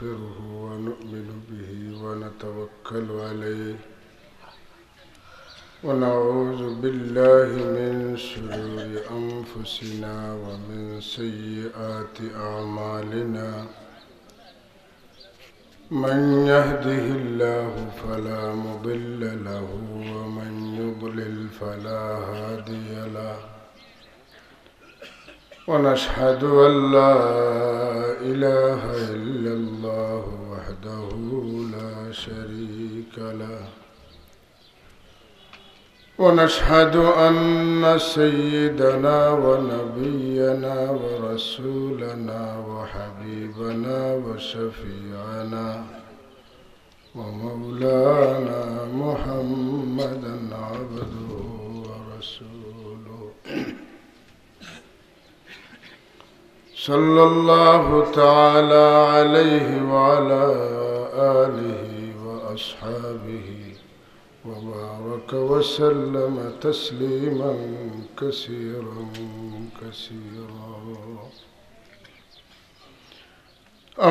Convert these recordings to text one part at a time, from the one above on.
ونستغفره ونؤمن به ونتوكل عليه ونعوذ بالله من شرور أنفسنا ومن سيئات أعمالنا من يهده الله فلا مضل له ومن يضلل فلا هادي له ونشهد أن لا إله إلا الله وحده لا شريك له ونشهد أن سيدنا ونبينا ورسولنا وحبيبنا وشفيعنا ومولانا محمدا عبده ورسوله صلى الله تعالى عليه وعلى آله وأصحابه وبارك وسلم تسليما كثيرا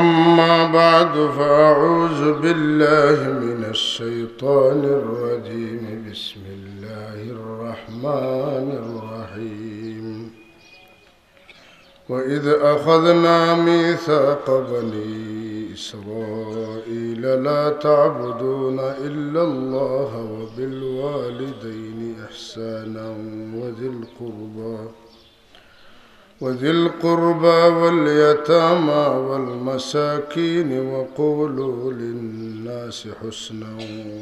أما بعد فأعوذ بالله من الشيطان الرجيم بسم الله الرحمن الرحيم وإذ أخذنا ميثاق بني إسرائيل لا تعبدون إلا الله وبالوالدين إحسانا وذي القربى واليتامى والمساكين وقولوا للناس حسنا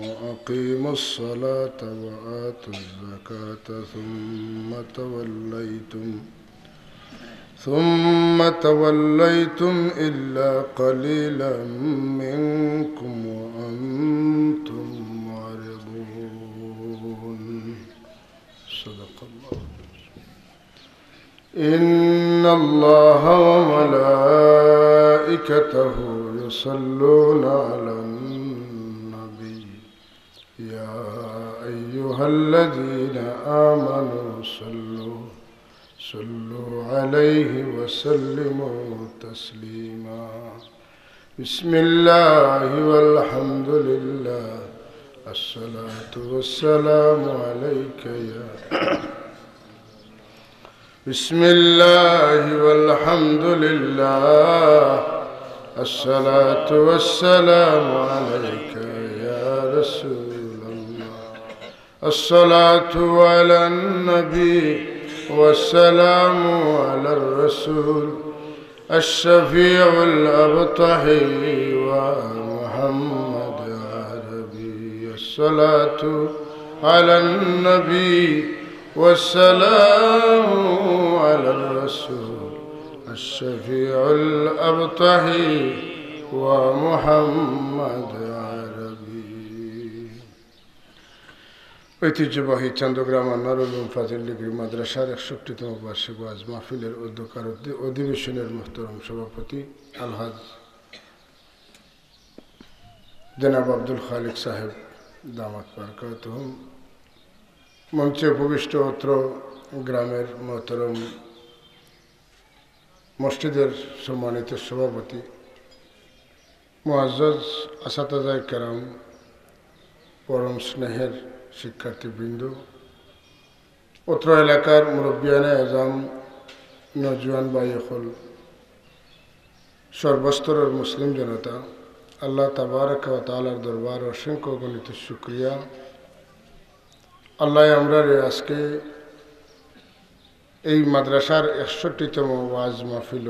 وأقيموا الصلاة وآتوا الزكاة ثم توليتم إلا قليلا منكم وأنتم معرضون صدق الله. إن الله وملائكته يصلون على النبي يا أيها الذين آمنوا صلوا عليه وسلموا تسليما. بسم الله والحمد لله الصلاة والسلام عليك يا بسم الله والحمد لله الصلاة والسلام عليك يا رسول الله. الصلاة على النبي والسلام على الرسول الشفيع الأبطحي ومحمد عربي. الصلاة على النبي والسلام على الرسول الشفيع الأبطحي ومحمد ঐতিহ্যবাহী চন্দ্রগ্রাম আনোয়ারুল উলুম ফাজিল ডিগ্রি মাদ্রাসার ৬১তম বার্ষিক ওয়াজ মাহফিলের অধ্যক্ষার অধিবেশনের মোহতরম সভাপতি আলহাজ জনাব আব্দুল খালিক সাহেব দামাত বারকাতুহুম, মঞ্চে উপবিষ্ট অত্র গ্রামের মোহতরম মসজিদের সম্মানিত সভাপতি মুআজ্জাজ আসাতাজায়ে কেরাম, পরম স্নেহের শিক্ষার্থীবৃন্দ, অত্র এলাকার মুরব্বিয়ানে আজম, নওজোয়ান ভাইসকল, সর্বস্তরের মুসলিম জনতা, আল্লাহ তাবারক ওয়া তাআলার দরবার অসংখ্য গণিত শুকরিয়া। আল্লাহ আমরা আজকে এই মাদ্রাসার ৬১তম ওয়াজ মাহফিল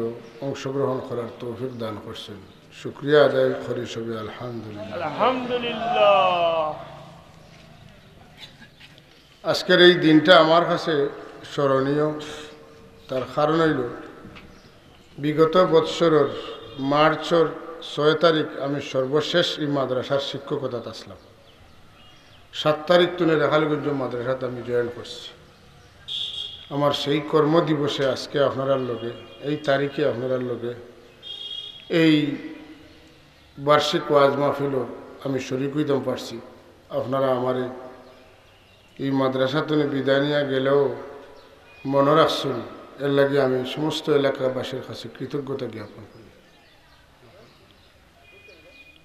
অংশগ্রহণ করার তৌফিক দান করছেন। শুকরিয়া আদায় করি সবে আলহামদুলিল্লাহ। আজকের এই দিনটা আমার কাছে স্মরণীয়, তার কারণ হইল বিগত বৎসরের মার্চের ৬ তারিখ আমি সর্বশেষ এই মাদ্রাসার শিক্ষকতাত আসলাম। ৭ তারিখ তুলে রেখালগঞ্জ মাদ্রাসাত আমি জয়েন করছি। আমার সেই কর্মদিবসে আজকে আপনার লগে, এই তারিখে আপনার লগে এই বার্ষিক ওয়াজ মাহফিল আমি শরীক হইতাম পারছি। আপনারা আমার এই মাদ্রাসা তুমি বিদায় নিয়ে গেলেও মনে রাখছেন, এর লাগে আমি সমস্ত এলাকাবাসীর কাছে কৃতজ্ঞতা জ্ঞাপন করি।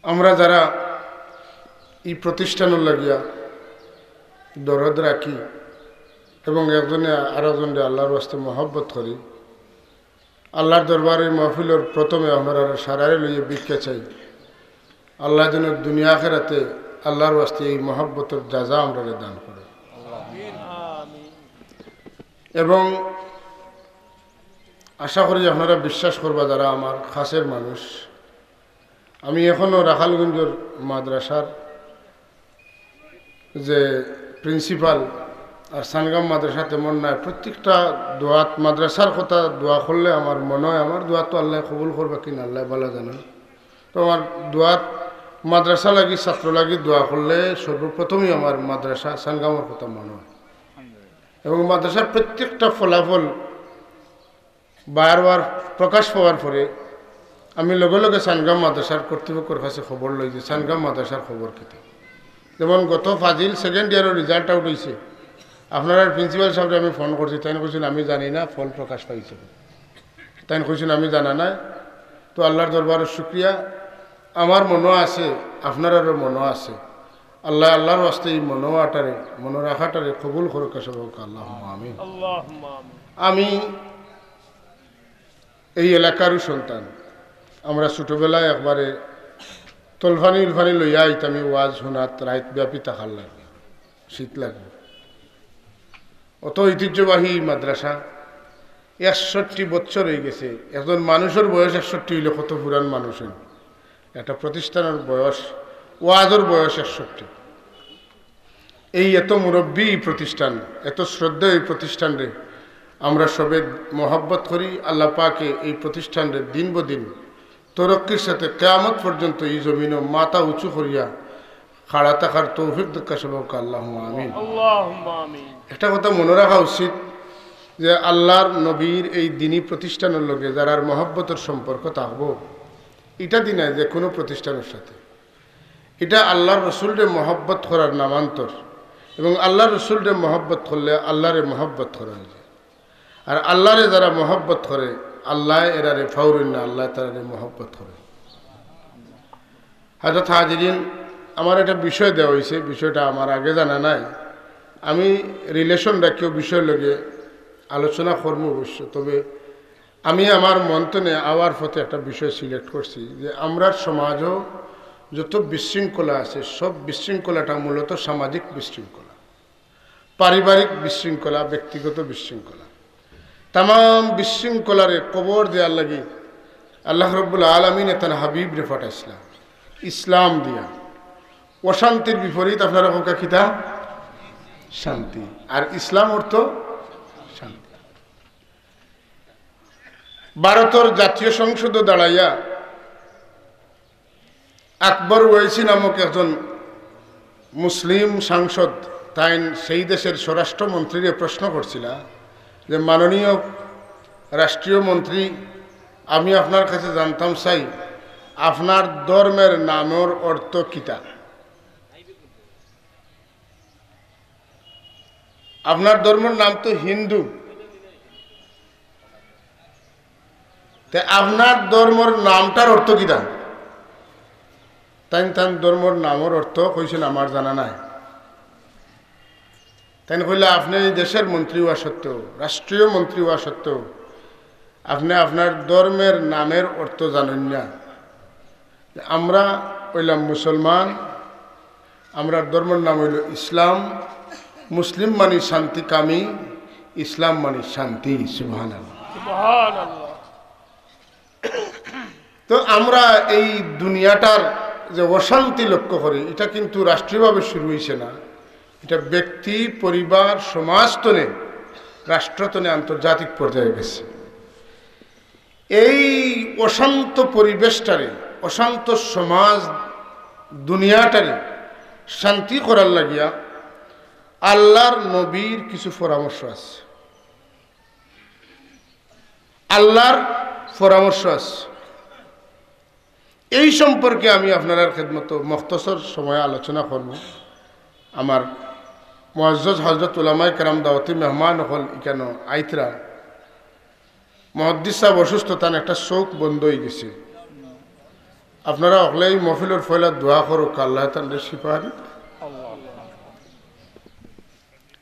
আমরা যারা এই প্রতিষ্ঠানের লাগিয়া দরদ রাখি এবং একজনে আরেকজনকে আল্লাহর বাস্তে মহব্বত করি, আল্লাহর দরবারে মাহফিলের প্রথমে আমরা সারারে লইয়ে ভিক্ষা চাই। আল্লাহ যেন দুনিয়া আখিরাতে আল্লাহর বাস্তে এই মহব্বতের জাযা আমরা দান করে। এবং আশা করি আপনারা বিশ্বাস করবা যারা আমার খাসের মানুষ, আমি এখনও রাখালগঞ্জের মাদ্রাসার যে প্রিন্সিপাল আর সানগাম মাদ্রাসা তেমন নাই। প্রত্যেকটা দোয়াত মাদ্রাসার কথা দোয়া করলে আমার মনে হয় আমার দোয়া তো আল্লাহ কবুল করবে কিনা আল্লাহ ভালো জানে। তো আমার দোয়াত মাদ্রাসা লাগি ছাত্র লাগি দোয়া করলে সর্বপ্রথমই আমার মাদ্রাসা সানগামের কথা মনে হয়। এবং মাদ্রাসার প্রত্যেকটা ফলাফল বারবার প্রকাশ পাওয়ার পরে আমি লগে লগে সানগাম মাদ্রাসার কর্তৃপক্ষের কাছে খবর লই যে সানগাম মাদ্রাসার খবর কী। যেমন গত ফাজিল সেকেন্ড ইয়ারের রেজাল্ট আউট হয়েছে, আপনার প্রিন্সিপাল সাহেবকে আমি ফোন করছি, তাই কইছেন আমি জানি না ফল প্রকাশ পাইছে, তাই কইছেন আমি জানা নাই। তো আল্লাহর দরবারের শুক্রিয়া, আমার মনও আছে আপনারও মনও আছে। আল্লাহ আল্লাহর বাস্তে এই মনোয়াটারে মনে রাখাটারে কবুল করুক সবক আল্লাহ আমিন। আমি এই এলাকারও সন্তান। আমরা ছোটোবেলায় একবারে তলফানি উলফানি লইয়া আইতামি ওয়াজ শোনাত রাইত ব্যাপী তাকার লাগবে, শীত লাগবে। অত ঐতিহ্যবাহী মাদ্রাসা 61 বছর হয়ে গেছে। একজন মানুষের বয়স 61 হইলে কত পুরান মানুষ হইল। একটা প্রতিষ্ঠানের বয়স, ওয়াজের বয়স 61। এই এত মুরব্বী প্রতিষ্ঠান, এত শ্রদ্ধা এই প্রতিষ্ঠানরে আমরা সবে মহব্বত করি। আল্লাহ পাকে এই প্রতিষ্ঠানরে দিন বদিন তরক্কির সাথে কিয়ামত পর্যন্ত এই জমিনও মাথা উঁচু করিয়া খাড়া থাকার তৌফিক দীক্ষা সবক আল্লাহুম্মা আমিন। একটা কথা মনে রাখা উচিত যে আল্লাহর নবীর এই দিনী প্রতিষ্ঠানের লগে যারা মহব্বতের সম্পর্ক থাকবো, এটা দিন যে কোনো প্রতিষ্ঠানের সাথে, এটা আল্লাহর রসুলরে মহব্বত করার নামান্তর। এবং আল্লাহর রসুলরে মহব্বত করলে আল্লাহরে মহব্বত করা যায়। আর আল্লাহরে যারা মহব্বত করে আল্লাহ এরারে ফাউরিন না, আল্লাহ তারারে মহব্বত করে। হযরত হাজিরিন, আমার একটা বিষয় দেওয়া হয়েছে, বিষয়টা আমার আগে জানা নাই। আমি রিলেশন রাখিও বিষয় লগে আলোচনা করবো অবশ্য, তবে আমি আমার মন্থনে আওয়ার পথে একটা বিষয় সিলেক্ট করছি যে আমরা সমাজও যত বিশৃঙ্খলা আছে সব বিশৃঙ্খলাটা মূলত সামাজিক বিশৃঙ্খলা, পারিবারিক বিশৃঙ্খলা, ব্যক্তিগত বিশৃঙ্খলা। তাম বিশৃঙ্খলারে কবর দেওয়ার লাগে আল্লাহ রব্বুল আলমিনে তার হাবিব রে পাঠাইছিলাম ইসলাম দিয়া। অশান্তির বিপরীত আপনারা হোকা কিতা শান্তি, আর ইসলাম অর্থ শান্তি। ভারতের জাতীয় সংসদে দাঁড়াইয়া আকবর ওয়েসি নামক একজন মুসলিম সাংসদ তাই সেই দেশের স্বরাষ্ট্রমন্ত্রীকে প্রশ্ন করছিল যে মাননীয় রাষ্ট্রীয় মন্ত্রী, আমি আপনার কাছে জানতাম চাই আপনার ধর্মের নামের অর্থ কিতা। আপনার ধর্মের নাম তো হিন্দু, তে আপনার ধর্মের নামটার অর্থ কিতা? তাই তার ধর্মের নামের অর্থ কইছেন আমার জানা নাই। তাই কইলে আপনি দেশের মন্ত্রী হওয়া সত্ত্বেও, রাষ্ট্রীয় মন্ত্রী হওয়া সত্ত্বেও আপনি আপনার ধর্মের নামের অর্থ জানেন না। আমরা হইলাম মুসলমান, আমরা ধর্মের নাম হইল ইসলাম। মুসলিম মানে শান্তিকামী, ইসলাম মানে শান্তি। সুবহানাল্লাহ, সুবহানাল্লাহ। তো আমরা এই দুনিয়াটার যে অশান্তি লক্ষ্য করি, এটা কিন্তু রাষ্ট্রীয়ভাবে শুরু হয়েছে না, এটা ব্যক্তি, পরিবার, সমাজতনে, রাষ্ট্রতনে, আন্তর্জাতিক পর্যায়ে গেছে। এই অশান্ত পরিবেশটারে, অশান্ত সমাজ দুনিয়াটারে শান্তি করার লাগিয়া আল্লাহর নবীর কিছু পরামর্শ আছে। আল্লাহর পরামর্শ আছে, এই সম্পর্কে আমি আপনার খেদমত মুখতসর সময় আলোচনা করব। আমার মুআজ্জজ হযরত উলামায়ে কেরাম দাওয়াতি মেহমান হল ইকানো আইতরা মুহাদ্দিস সাহেব অসুস্থ, তার একটা চোখ বন্ধ হয়ে গেছে। আপনারা অকলেই মহফিলের ফয়লা দোয়া করুক আল্লাহ তাদের শিফা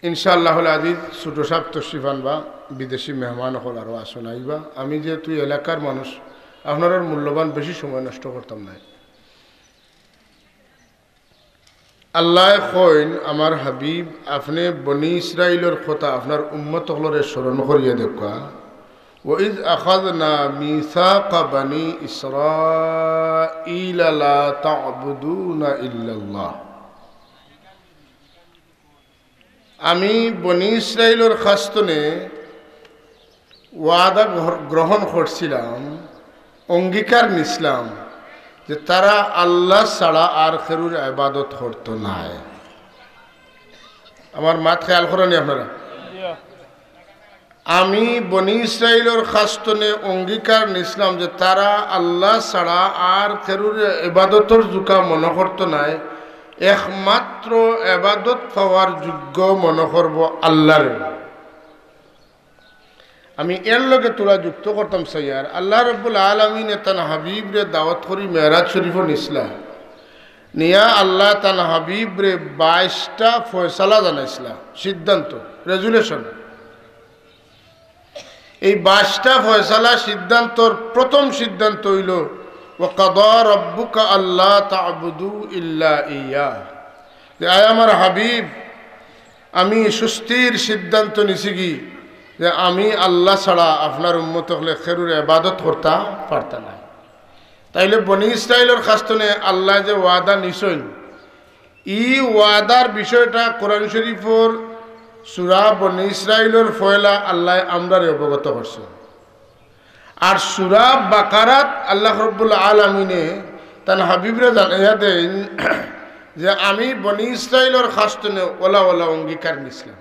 ইনশাআল্লাহ আজিজ ছোটো সাপ তশরিফান বা বিদেশি মেহমান হল আরও আসুন আইবা আমি যেহেতু এলাকার মানুষ আপনার মূল্যবান বেশি সময় নষ্ট করতাম না আল্লাহ কইন আমার হাবিব আপনি বনি ইসরাইলের কথা আপনার উম্মত হলরে স্মরণ করিয়ে দেখা وإذ أخذنا ميثاق بني إسرائيل لا تعبدون إلا الله আমি বনি ইসরাইলের খাস্তনে ওয়াদা গ্রহণ করছিলাম অঙ্গীকার নিছিলাম যে তারা আল্লাহ ছাড়া আর খেরুর ইবাদত করতো না আমার মাত খেয়াল করেন আপনারা আমি বনি ইসরাইলের খাস্তনে অঙ্গীকার নিছিলাম যে তারা আল্লাহ ছাড়া আর খেরুর ইবাদতর জুকা মনে করতো নাই একমাত্র ইবাদত পাওয়ার যোগ্য মনে করব আল্লাহর আমি এর লগে তোরা যুক্ত করতাম সাইয়ার আল্লাহ রাব্বুল আলামিন তান হাবিবরে দাওয়াত করি মেরাজ শরীফ নিসলা নিয়া আল্লাহ তান হাবিবরে 22টা ফয়সালা জানাইছিলা সিদ্ধান্ত রেজুলেশন এই 22টা ফয়সালা সিদ্ধান্তর প্রথম সিদ্ধান্ত হইল ওয়াকাদা রাব্বুকা আল্লা তা'বুদু ইল্লা ইয়া যে আয় আমার হাবিব আমি সুস্থির সিদ্ধান্ত নিছি কি যে আমি আল্লাহ ছাড়া আপনার উম্মত হলে খেরুর ইবাদত করতে পারতাম না তাইলে বনি ইসরাইলের খাস্তনে আল্লাহ যে ওয়াদা নিছেন এই ওয়াদার বিষয়টা কোরআন শরীফের সূরা বনি ইসরাইলের ফয়লা আল্লাহ আমরারে অবগত করছে আর সূরা বাকারাত আল্লাহ রাব্বুল আলামিনে তান হাবিবরে জানাইয়া দেন যে আমি বনি ইসরাইলের খাস্তনে ওলা ওলা অঙ্গীকার নিছিলাম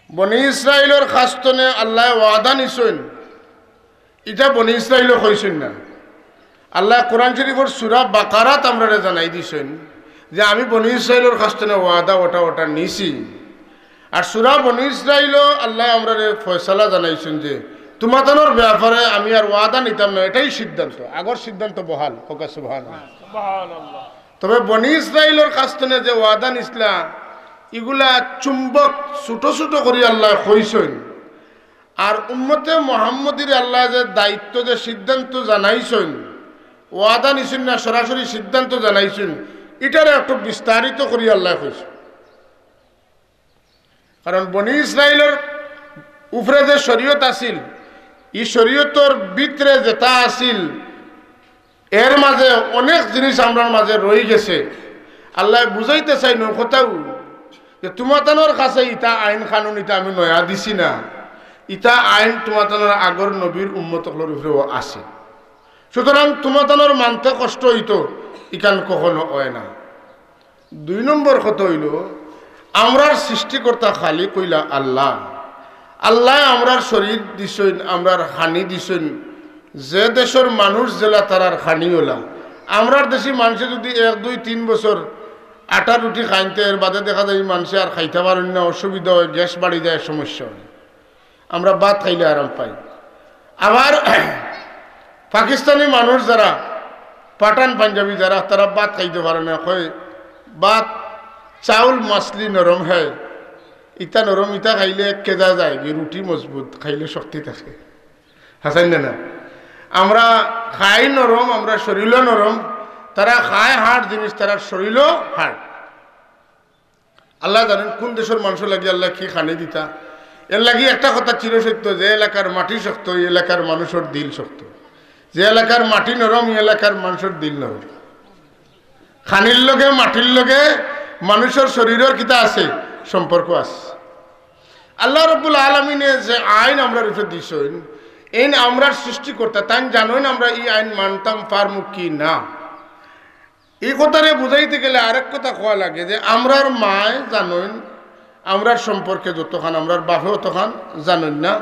বনি ইসরাইলের খাস্তনে আল্লাহ ওয়াদা নিছেন এটা বনি ইসরাইলও কইছেন না আল্লাহ কোরআন শরীফের সূরা বাকারাত আমরারে জানাই দিছেন যে আমি বনি ইসরাইলের খাস্তনে ওয়াদা ওটা নিছি আর সূরা বনি ইসরাইলও আল্লাহ আমরারে ফয়সালা জানাইছেন যে তোমাদের ব্যাপারে আমি আর ওয়াদা নিতাম না এটাই সিদ্ধান্ত আগর সিদ্ধান্ত বহাল হোক সুবহানাল্লাহ তবে বনি ইসরাইলের খাস্তনে যে ওয়াদা নিছিলা এগুলা চুম্বক ছোট ছোট করে আল্লাহ কইছেন আর উম্মতে মুহাম্মদীর আল্লাহ যে দায়িত্ব যে সিদ্ধান্ত জানাইছেন ওয়াদা নিছেন না সরাসরি সিদ্ধান্ত জানাইছেন এটারে একটু বিস্তারিত করে আল্লাহ কইছেন কারণ বনি ইসরাইলের উপরে যে শরীয়ত আছিল এই শরীয়তর ভিতরে যেটা আছিল এর মাঝে অনেক জিনিস আমরার মাঝে রয়ে গেছে আল্লাহ বুঝাইতে চাই ন কথাও যে তোমাদের কাছে ইটা আইন কানুন ইটা আমি নয়া দিছি না ইটা আইন তোমাদের আগর নবীর উম্মতগুলোর উপরেও আছে সুতরাং তোমাদের মানতে কষ্ট হইতো ইকান কখনো হয় না 2 নম্বর কথা হইল আমরার সৃষ্টিকর্তা খালি কইলা আল্লাহ আল্লাহ আমরার শরীর দিছেন আমরার হানি দিছেন যে দেশের মানুষ জেলা তারার হানি হলা আমরার দেশি মানুষে যদি 1 2 3 বছর আটা রুটি খাইতে এর বাদে দেখা যায় মানুষে আর খাইতে পারেন না অসুবিধা হয় গ্যাস বাড়ি যায় সমস্যা হয় আমরা ভাত খাইলে আরাম পাই আবার পাকিস্তানি মানুষ যারা পাঠান পাঞ্জাবি যারা তারা ভাত খাইতে পারে না কয় ভাত চাউল মাছলি নরম হয় ইটা নরম ইটা খাইলে কেজা যায় রুটি মজবুত খাইলে শক্তি থাকে হাসান না আমরা খাই নরম আমরা শরীরও নরম তারা খায় হাড় জিনিস তারা শরীরও হাড় আল্লাহ জানেন কোন দেশের মানুষ লাগি আল্লাহ কি খানি দিতা এর লাগি একটা কথা চিরসত্য যে এলাকার মাটি শক্ত এই এলাকার মানুষের দিল শক্ত যে এলাকার মাটি নরম এই এলাকার মানুষের দিল নরম খানির লগে মাটির লগে মানুষের শরীরের কিতা আছে সম্পর্ক আছে আল্লাহ রাব্বুল আলামিনে যে আইন আমরা রূপে দিছেন এই আমরা সৃষ্টি করতে তাই জানেন আমরা এই আইন মানতাম পারমু কি না এই কথারে বুঝাইতে গেলে আরেক কথা কোয়া লাগে যে আমরার মায় জানেন আমরার সম্পর্কে যতখান আমরার বাপেও তখন জানেন না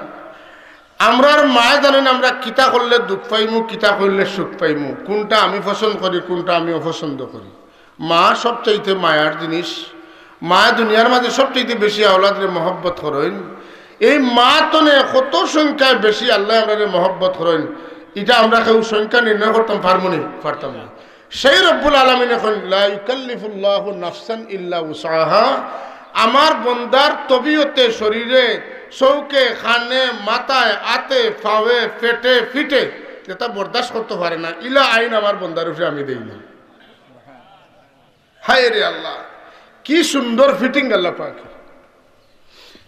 আমরার মায় জানেন আমরা কিতা করলে দুঃখ পাইমু কিতা করলে সুখ পাইমু কোনটা আমি পছন্দ করি কোনটা আমি অপছন্দ করি মা সবচাইতে মায়ার জিনিস মা দুনিয়ার মাঝে সবচাইতে বেশি আওলাদরে মহব্বত করেন এই মা তনে কত সংখ্যায় বেশি আল্লাহ আমরা মহব্বত করেন এটা আমরা কেউ সংখ্যা নির্ণয় করতাম পারতাম না। সেই রব্বুল আলামিন এখন লা ইউকাল্লিফুল্লাহু নাফসান ইল্লা উসআহা, আমার বন্দার তবিয়তে, শরীরে, চৌকে, খানে, মাথায়, আতে, ফাওয়ে, পেটে, ফিটে যেটা বরদাস্ত করতে পারে না, ইলা আইন আমার বন্দার উপরে আমি দেই না। হায় রে আল্লাহ, কি সুন্দর ফিটিং আল্লাহ পাক।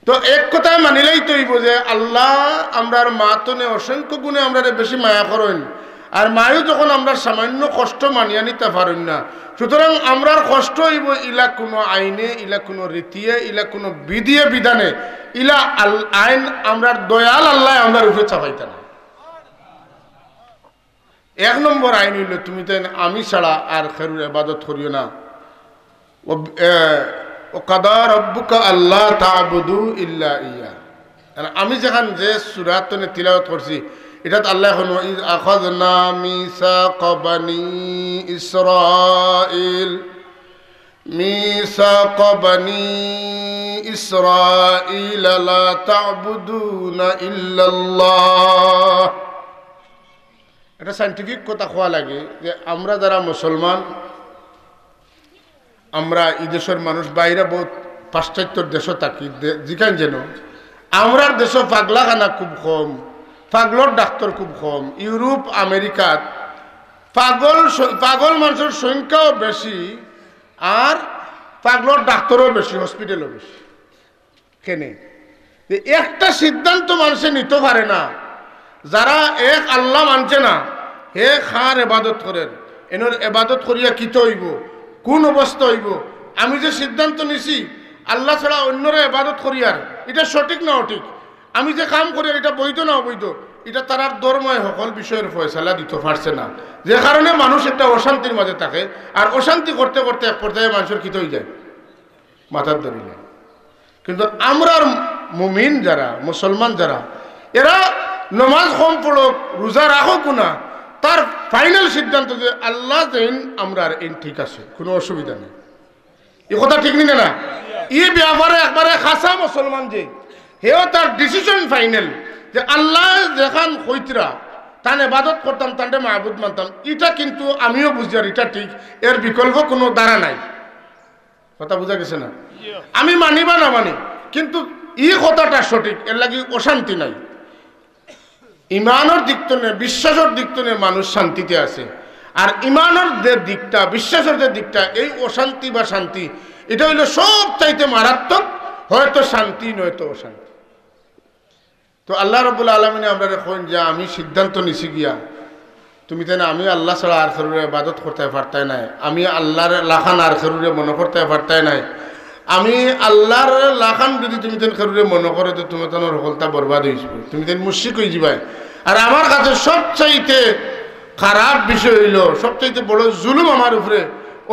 তো এক কথায় মানিলেই তৈব যে আল্লাহ আমরার মাতনে অসংখ্য গুণে আমরা বেশি মায়া করেন, আর মায়ও যখন আমরা সামান্য কষ্ট মানিয়া নিতে পারেন না, সুতরাং আমরার কষ্ট হইব ইলা কোনো আইনে, ইলা কোনো রীতিয়ে, ইলা কোনো বিধিয়ে বিধানে, ইলা আইন আমরার দয়াল আল্লাহ আমরার উপরে চাপাইতে না। এক নম্বর আইন হইল তুমি তো আমি ছাড়া আর খেরুর ইবাদত করিও না। ওয়াকাদা রাব্বুকা আল্লা তা'বুদু ইল্লা ইয়া। আমি যেখান যে সূরাত তিলাওয়াত করছি এটাত আল্লাহ এখন ইয আখাযনা মিসাকা বানি ইসরাঈল, মিসাকা বানি ইসরাঈল লা তা'বুদুনা ইল্লাল্লাহ। এটা সায়েন্টিফিক কথা হওয়া লাগে যে আমরা যারা মুসলমান, আমরা এই দেশের মানুষ, বাইরে বহুত পাশ্চাত্যর দেশও থাকি, যেখানে যেন আমরার দেশ পাগলাখানা খুব কম, পাগলর ডাক্তার খুব কম। ইউরোপ আমেরিকাত পাগল মানুষের সংখ্যাও বেশি, আর পাগলর ডাক্তারও বেশি, হসপিটালও বেশি। কেন? একটা সিদ্ধান্ত মানুষে নিতে পারে না, যারা এক আল্লাহ মানছে না, হে খার এবাদত করেন, এনার এবাদত করিয়া কিতে হইব, কোন অবস্থা হইব, আমি যে সিদ্ধান্ত নিছি আল্লাহ ছাড়া অন্যরা এবাদত করিয়ার, এটা সঠিক না অঠিক, আমি যে কাম করি এটা বৈধ না অবৈধ, এটা তারার ধর্ময় সকল বিষয়ের ফয়সালা দিতে পারছে না, যে কারণে মানুষ একটা অশান্তির মাঝে থাকে, আর অশান্তি করতে করতে এক পর্যায়ে মানুষের কিতে হয়ে যায়, মাথার ধরে যায়। কিন্তু আমরার মুমিন যারা, মুসলমান যারা, এরা নমাজ কম পড়ুক, রোজা রাখুক না, তার ফাইনাল সিদ্ধান্ত যে আল্লাহ যেন আমরা এই ঠিক আছে, কোনো অসুবিধা নেই। এ কথা ঠিক নি না? এই ব্যাপারে একবারে খাসা মুসলমান যে হেও তার ডিসিশন ফাইনাল যে আল্লাহ যেখান হইতরা তান ইবাদত করতাম, তানটা মাহবুদ মানতাম, এটা কিন্তু আমিও বুঝি আর এটা ঠিক, এর বিকল্প কোনো দ্বারা নাই। কথা বুঝা গেছে না? আমি মানি বা না মানি, কিন্তু এই কথাটা সঠিক, এর লাগি অশান্তি নাই। ইমানের দিক তো নেই, বিশ্বাসের দিক তো নেই, মানুষ শান্তিতে আছে। আর ইমানের যে দিকটা, বিশ্বাসের যে দিকটা, এই অশান্তি বা শান্তি, এটা হইল সব চাইতে মারাত্মক, হয়তো শান্তি নয়তো অশান্তি। তো আল্লাহ রাব্বুল আলামিন আমরা এখন যে আমি সিদ্ধান্ত নিছি গিয়া, তুমি তাই না আমি আল্লাহ ছাড়া আর খেরুরে ইবাদত করতে পারতাই নাই, আমি আল্লাহর লাখান আর খেরুরে মনে করতে পারতাই নাই, আমি আল্লাহর লাখান যদি তুমি তেন খেরুরে মনে করো তো তুমি তোমার হলতা বরবাদ হয়ে যাবে, তুমি তেন মুশরিক হয়ে যাবে। আর আমার কাছে সবচাইতে খারাপ বিষয় হইল, সবচাইতে বড় জুলুম আমার উপরে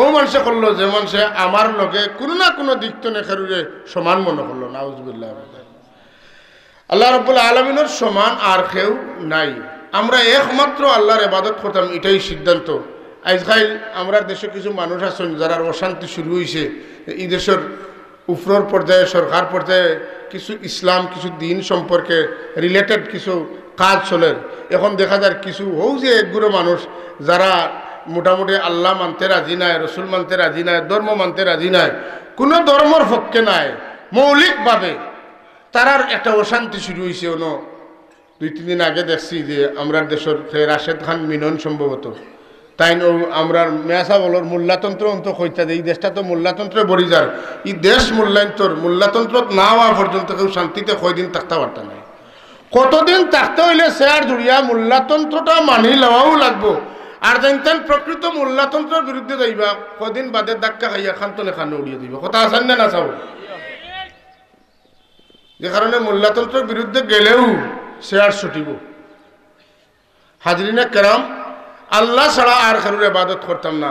ও মানুষে করলো যে মানুষে আমার লগে কোনো না কোনো দিক তো খেরুরে সমান মনে করলো। নাউজুবিল্লাহ। আল্লাহ রাব্বুল আলামিনের সমান আর কেউ নাই, আমরা একমাত্র আল্লাহর ইবাদত করতাম, এটাই সিদ্ধান্ত। আজকাল আমরা দেশে কিছু মানুষ আছেন যারা অশান্তি শুরু হয়েছে, এই দেশের উপরের পর্যায়ে, সরকার পর্যায়ে কিছু ইসলাম, কিছু দিন সম্পর্কে রিলেটেড কিছু কাজ চলে। এখন দেখা যায় কিছু হও যে একগুলো মানুষ যারা মোটামুটি আল্লাহ মানতে রাজি নাই, রসুল মানতে রাজি নাই, ধর্ম মানতে রাজি নাই, কোনো ধর্মর পক্ষে নাই, মৌলিকভাবে তারার একটা অশান্তি শুরু হয়েছে। অন্য 2-3 দিন আগে দেখছি যে আমরা দেশের রাশেদ খান মিনন সম্ভবত তাই আমরা মেয়াসা বলর মূল্যতন্ত্র অন্ত কইতা যে এই দেশটা তো মূল্যতন্ত্রে বড়ি যার, এই দেশ মূল্যতন্ত্র না হওয়া পর্যন্ত কেউ শান্তিতে কয়দিন থাকতে পারত নাই। কতদিন থাকতে হইলে শেয়ার জুড়িয়া মূল্যতন্ত্রটা মানি লওয়াও লাগবো, আর জানতেন প্রকৃত মূল্যতন্ত্রের বিরুদ্ধে যাইবা কদিন বাদে ধাক্কা খাইয়া খান্তনে খানে উড়িয়ে দিবা। কথা আছেন না না চাও? যে কারণে মূল্যতন্ত্রের বিরুদ্ধে গেলেও শেয়ার ছুটিব। হাজরিনা কেরাম, আল্লাহ ছাড়া আর কারোর ইবাদত করতাম না।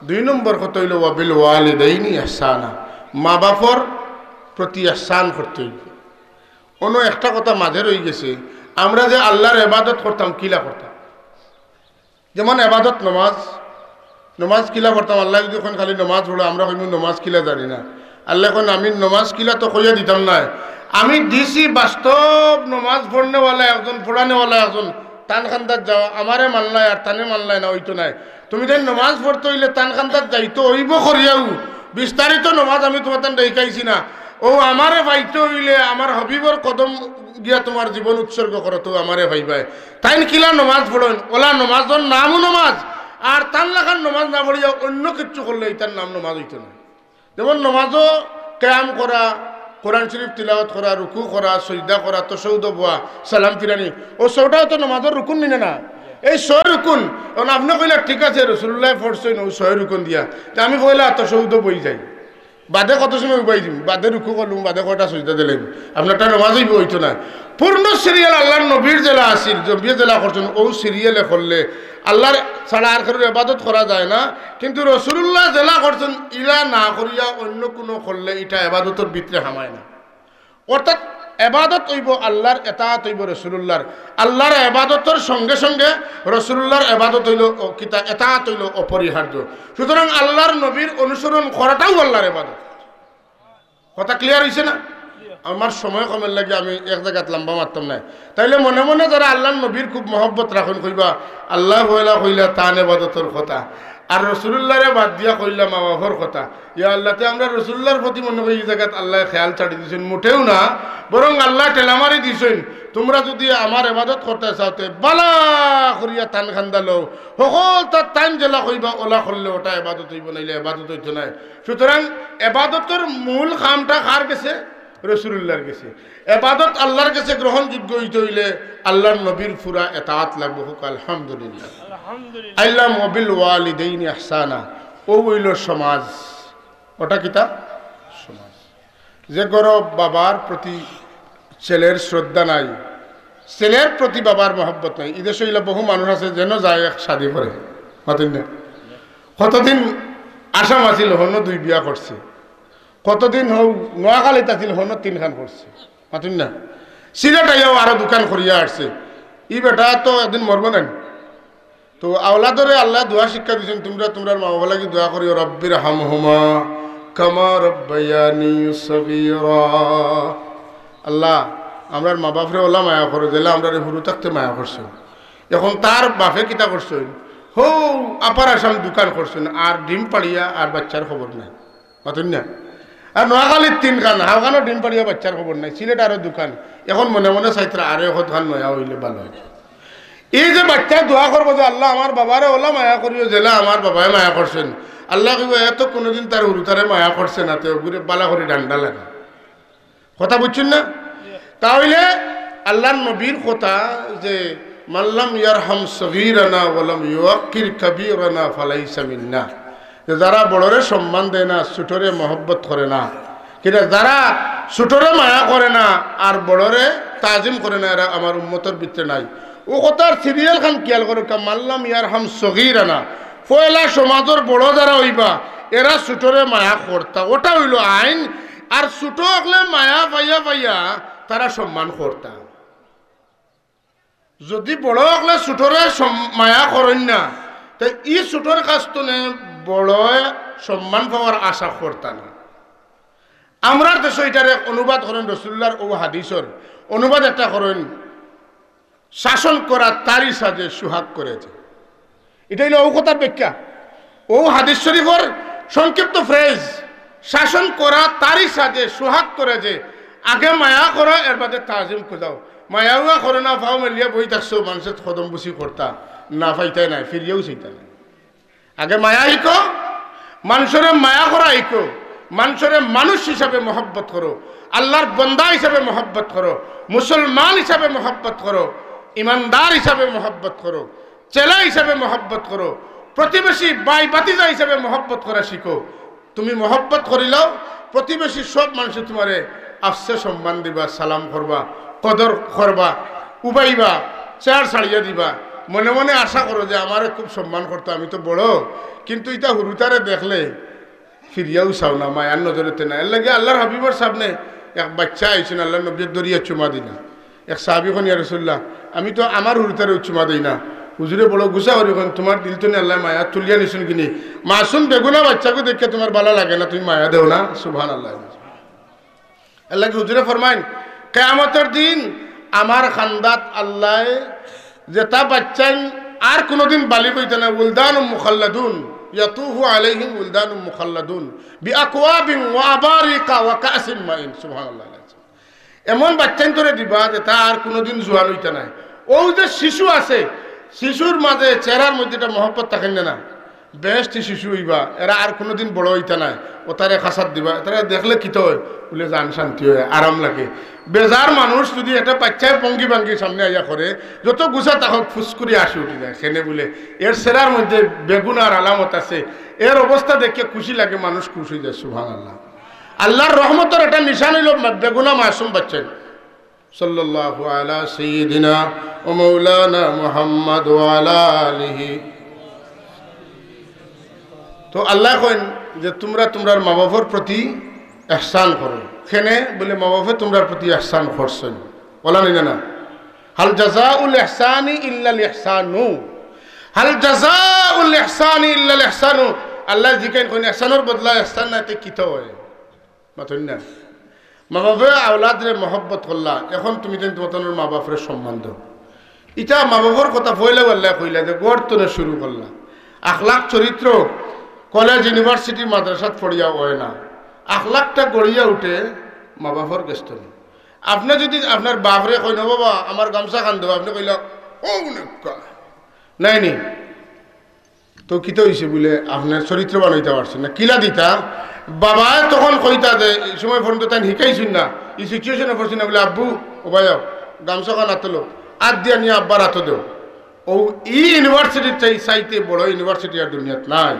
2 নম্বর কথা হইল ওয়াবিল ওয়ালিদাইনি ইহসানা, মা বাপর প্রতি ইহসান করতে হইব। অন্য একটা কথা মাঝে রয়ে গেছে, আমরা যে আল্লাহর ইবাদত করতাম কিলা করতাম, যেমন ইবাদত নমাজ কিলা করতাম। আল্লাহ যদি এখন খালি নমাজ পড়ো, আমরা কইম নমাজ কিলা জানি না। আল্লাহ এখন আমি নমাজ কিলা তো কইয়া দিতাম না, আমি দিছি বাস্তব নমাজ পড়নেওয়ালা একজন, পড়ানেওয়ালা একজন, তান খান্দাত যাও আমারে মানলাই আর তানে মানলাই না হইতো নাই তুমি তাই নমাজ পড়তে হইলে তান খান্দাত যাইতো হইব করিয়াও বিস্তারিত নমাজ আমি তোমার তান দেখাইছি না ও আমারে ভাইতে হইলে আমার হবিবর কদম গিয়া তোমার জীবন উৎসর্গ করো তো আমারে ভাইবাই তাইন কিলা নমাজ পড়েন ওলা নমাজর নামও নমাজ আর তান লাখান নমাজ না পড়িয়া অন্য কিছু করলে এটার নাম নমাজ হইতো না যেমন নমাজও ক্যাম করা কোরআন শরীফ তিলাওয়াত করা রুকু করা সজদা করা তশহুদ বোয়া সালাম ফিরানি ও সবটাও তো নমাজের রুকুন নিনে না এই 6 রুকুন এখন আপনি কইলা ঠিক আছে রাসূলুল্লাহ পড়ছেন ও 6 রুকুন দিয়া তা আমি কইলা তশহুদ বই যাই বাদে কত সময় উবাই দিম বাদে রুকু করলুম বাদে কয়টা সজদা দিলাম আপনারটা নমাজ হইব হইতো না পূর্ণ সিরিয়াল আল্লাহর নবীর জেলা আসিল জবিয়ে জেলা করছেন ও সিরিয়ালে করলে আল্লাহর ছাড়া আর কারোর ইবাদত করা যায় না কিন্তু রাসূলুল্লাহ জেলা করছেন ইলা না করিয়া অন্য কোনো করলে এটা ইবাদতের ভিতরে হামায় না অর্থাৎ ইবাদত হইব আল্লাহর ইতাআত হইব রাসূলুল্লাহর আল্লাহর ইবাদতের সঙ্গে সঙ্গে রাসূলুল্লাহর ইবাদত হইল কিতা ইতাআত হইল অপরিহার্য সুতরাং আল্লাহর নবীর অনুসরণ করাটাও আল্লাহর ইবাদত কথা ক্লিয়ার হইছে না আমার সময় কমের লাগে আমি এক জায়গাত লম্বা মারতাম না তাইলে মনে মনে যারা আল্লাহর নবীর খুব মহব্বত রাখুন কইবা আল্লাহ হইলা কইলা তান ইবাদতের কথা আর রাসূলুল্লাহরে বাদ দিয়া কইলা মা বাবার কথা ইয়া আল্লাহ তে আমরা রাসূলুল্লাহর প্রতি মনে করি এই জায়গাত আল্লাহ খেয়াল ছাড়ি দিছেন মোটেও না বরং আল্লাহ টেলামারি দিছেন তোমরা যদি আমার ইবাদত করতে চাও তে বালা করিয়া তান খান্দা লও সকল তার টাইম জেলা কইবা ওলা করলে ওটা ইবাদত হইব নাইলে ইবাদত হইতো না সুতরাং ইবাদতের মূল কামটা কার কাছে রাসূলুল্লাহর কাছে ইবাদত আল্লাহর কাছে গ্রহণযোগ্য হইতে হইলে আল্লাহর নবীর পুরা ইতাআত লাগবে হোক আলহামদুলিল্লাহ আল্লাহ ওয়াবিল ওয়ালিদাইনি ইহসানা ও হইল সমাজ ওটা কিতা সমাজ যে গরব বাবার প্রতি ছেলের শ্রদ্ধা নাই ছেলের প্রতি বাবার মহব্বত নাই এই দেশে হইলে বহু মানুষ আছে যেন যায় এক শাদি করে হতেন না কতদিন আসাম আছিল হন 2 বিয়া করছে কতদিন হোক নোয়াখালীত আছিল হন 3 খান করছে হতেন না সিলেট আইয়াও আরো দোকান করিয়া আসছে ই বেটা তো একদিন মরব না তো আওলাদরে আল্লাহ দোয়া শিক্ষা দিয়েছেন তোমরা তোমার মা বাবা লাগি দোয়া করিও রব্বির হামহুমা কামা রব্বায়ানি সগীরা আল্লাহ আমরার মা বাপরে ওলা মায়া করো যেলে আমরা হুরু থাকতে মায়া করছেন এখন তার বাপে কিতা করছেন হো আপার আসাম দোকান করছেন আর ডিম পাড়িয়া আর বাচ্চার খবর নাই মাতুন না আর নোয়াখালীর 3 খান হাওখানো ডিম পাড়িয়া বাচ্চার খবর নাই সিলেট আরো দোকান এখন মনে মনে চাইতরা আরো এখন খান নয়া হইলে ভালো হয় এই যে বাচ্চা দোয়া করবো যে আল্লাহ আমার বাবারে ওলা মায়া করিও জেলা আমার বাবাই মায়া করছেন আল্লাহ কইব এত কোনোদিন তার উরুতারে মায়া করছে না তো ঘুরে বালা করে ডান্ডা লাগে কথা বুঝছেন না তাহলে আল্লাহর নবীর কথা যে মাল্লাম ইয়ারহাম সগীরানা ওয়ালাম ইউআক্কির কাবীরানা ফালাইসা মিন্না যারা বড়রে সম্মান দেয় না ছোটরে মহব্বত করে না কিন্তু যারা ছোটরে মায়া করে না আর বড়রে তাজিম করে না এরা আমার উম্মতের ভিতরে নাই ও কথার সিরিয়াল খান খেয়াল করো মাল্লাম ইয়ারহাম সগীরানা পয়লা সমাজের বড় যারা হইবা এরা ছোটরে মায়া করতা ওটা হইল আইন আর ছোট হলে মায়া পাইয়া পাইয়া তারা সম্মান করতা যদি বড় হলে ছোটরে মায়া করেন না তাই ই ছোটর কাছ তো বড় সম্মান পাওয়ার আশা করতা না আমরা দেশে এটার অনুবাদ করেন রাসূলুল্লাহর ও হাদিসের অনুবাদ একটা করেন শাসন করা তারই সাজে সুহাগ করেছে এটা হইল ও কথার ব্যাখ্যা ও হাদিস শরীফের সংক্ষিপ্ত ফ্রেজ শাসন করা তারই সাজে সুহাগ করেছে আগে মায়া করো এর বাদে তাজিম খোঁজাও মায়াউয়া করে না ফাও মেলিয়া বই থাকছো মানুষের কদম বুসি করতা না পাইতাই নাই ফিরিয়েও সেইটা নাই আগে মায়া শিখো মানুষের মায়া করা শিখো মানুষের মানুষ হিসাবে মহব্বত করো আল্লাহর বন্দা হিসাবে মহব্বত করো মুসলমান হিসাবে মহব্বত করো ইমানদার হিসাবে মহব্বত করো চেলা হিসাবে মহব্বত করো প্রতিবেশী বাই বাতিজা হিসাবে মহব্বত করা শিখো তুমি মহব্বত করিলাও প্রতিবেশী সব মানুষ তোমারে আফসে সম্মান দিবা সালাম করবা কদর করবা উবাইবা চেয়ার ছাড়িয়ে দিবা মনে মনে আশা করো যে আমারে খুব সম্মান করতো আমি তো বড় কিন্তু এটা হুরুতারে দেখলে ফিরিয়াও চাও না মায়ার নজরেতে না এর লাগে আল্লাহর হাবিবর সামনে এক বাচ্চা আইছেন আল্লাহ নবীর দরিয়া চুমা দিনা এক সাহাবী খন ইয়া রাসূলুল্লাহ আমি তো আমার হুরুতারে চুমা দিই না হুজুরে বড় গুসা করি খন তোমার দিল তো আল্লাহ মায়া তুলিয়া নিছেন কিনি মাসুম বেগুনা বাচ্চাকে দেখে তোমার ভালো লাগে না তুমি মায়া দেও না সুবহানাল্লাহ আল্লাহ হুজুরে ফরমাইন কিয়ামতের দিন আমার খান্দাত আল্লাহ যে তা বাচ্চান আর কোনোদিন বালিক হইতে না। উলদানুম মুখাল্লাদুন ইয়াতুফু আলাইহিম উলদানুম মুখাল্লাদুন বিআকওয়াবিন ওয়া আবারিকা ওয়া কাসিন মাইন। সুবহানাল্লাহ। এমন বাচ্চান তোরে দিবা যে তা আর কোনোদিন জোয়ান হইতে নাই। ও যে শিশু আছে, শিশুর মাঝে চেহারার মধ্যে একটা মহব্বত থাকেন না, বেশটি শিশু হইবা, এরা আর কোনোদিন বড় হইতে নাই। ও তারে খাসাত দিবা, তারা দেখলে কিত হয় বলে জান শান্তি হয়, আরাম লাগে। বেজার মানুষ যদি একটা বাচ্চায় পঙ্গি ভাঙ্গি সামনে আইয়া করে, যত গুছা তাহলে ফুসকুরি আসি উঠি যায় সেনে বলে এর চেহারার মধ্যে বেগুনার আলামত আছে। এর অবস্থা দেখে খুশি লাগে, মানুষ খুশি যায়। সুবহানাল্লাহ। আল্লাহর রহমতের একটা নিশান হইল বেগুনা মাসুম বাচ্চা। সাল্লাল্লাহু আলা সাইয়্যিদিনা ওয়া মাওলানা মুহাম্মদ ওয়া আলা আলিহি। তো আল্লাহ কইন যে তোমরা তোমরার মা বাবার প্রতি ইহসান করো। কেনে বলে মা বাবা তোমরার প্রতি ইহসান করছেন, বলা নেই না। হাল জাযাউল ইহসানি ইল্লাল ইহসানু, হাল জাযাউল ইহসানি ইল্লাল ইহসানু। আল্লাহ জিকাইন কইন ইহসানের বদলা ইহসান না তে কিতা হয় মাতন না। মা বাবা আওলাদরে মহব্বত করলা, এখন তুমি যেন তোমার মা বাপের সম্মান দাও। এটা মা বাবার কথা পয়লা আল্লাহ কইলা যে গড়তনে শুরু করলা। আখলাক চরিত্র কলেজ ইউনিভার্সিটি মাদ্রাসাত পড়িয়া হয় না, আখলাকটা গড়িয়া উঠে মা বাপর গেস্ত। আপনি যদি আপনার বাপরে কই না বাবা আমার গামছা খান দেবো, আপনি কইলা ও নাই নি তো কিতে হয়েছে বলে আপনার চরিত্রবান হইতে পারছেন না, কিলা দিতা বাবায় তখন কইতা যে এই সময় পর্যন্ত তাই শিখাইছুন না, এই সিচুয়েশনে পড়ছি না বলে আব্বু ও ভাই গামছা খান আতলো আর দিয়া নিয়ে আব্বার হাত দেও। ও ই ইউনিভার্সিটির চাইতে বড় ইউনিভার্সিটি আর দুনিয়াত নাই।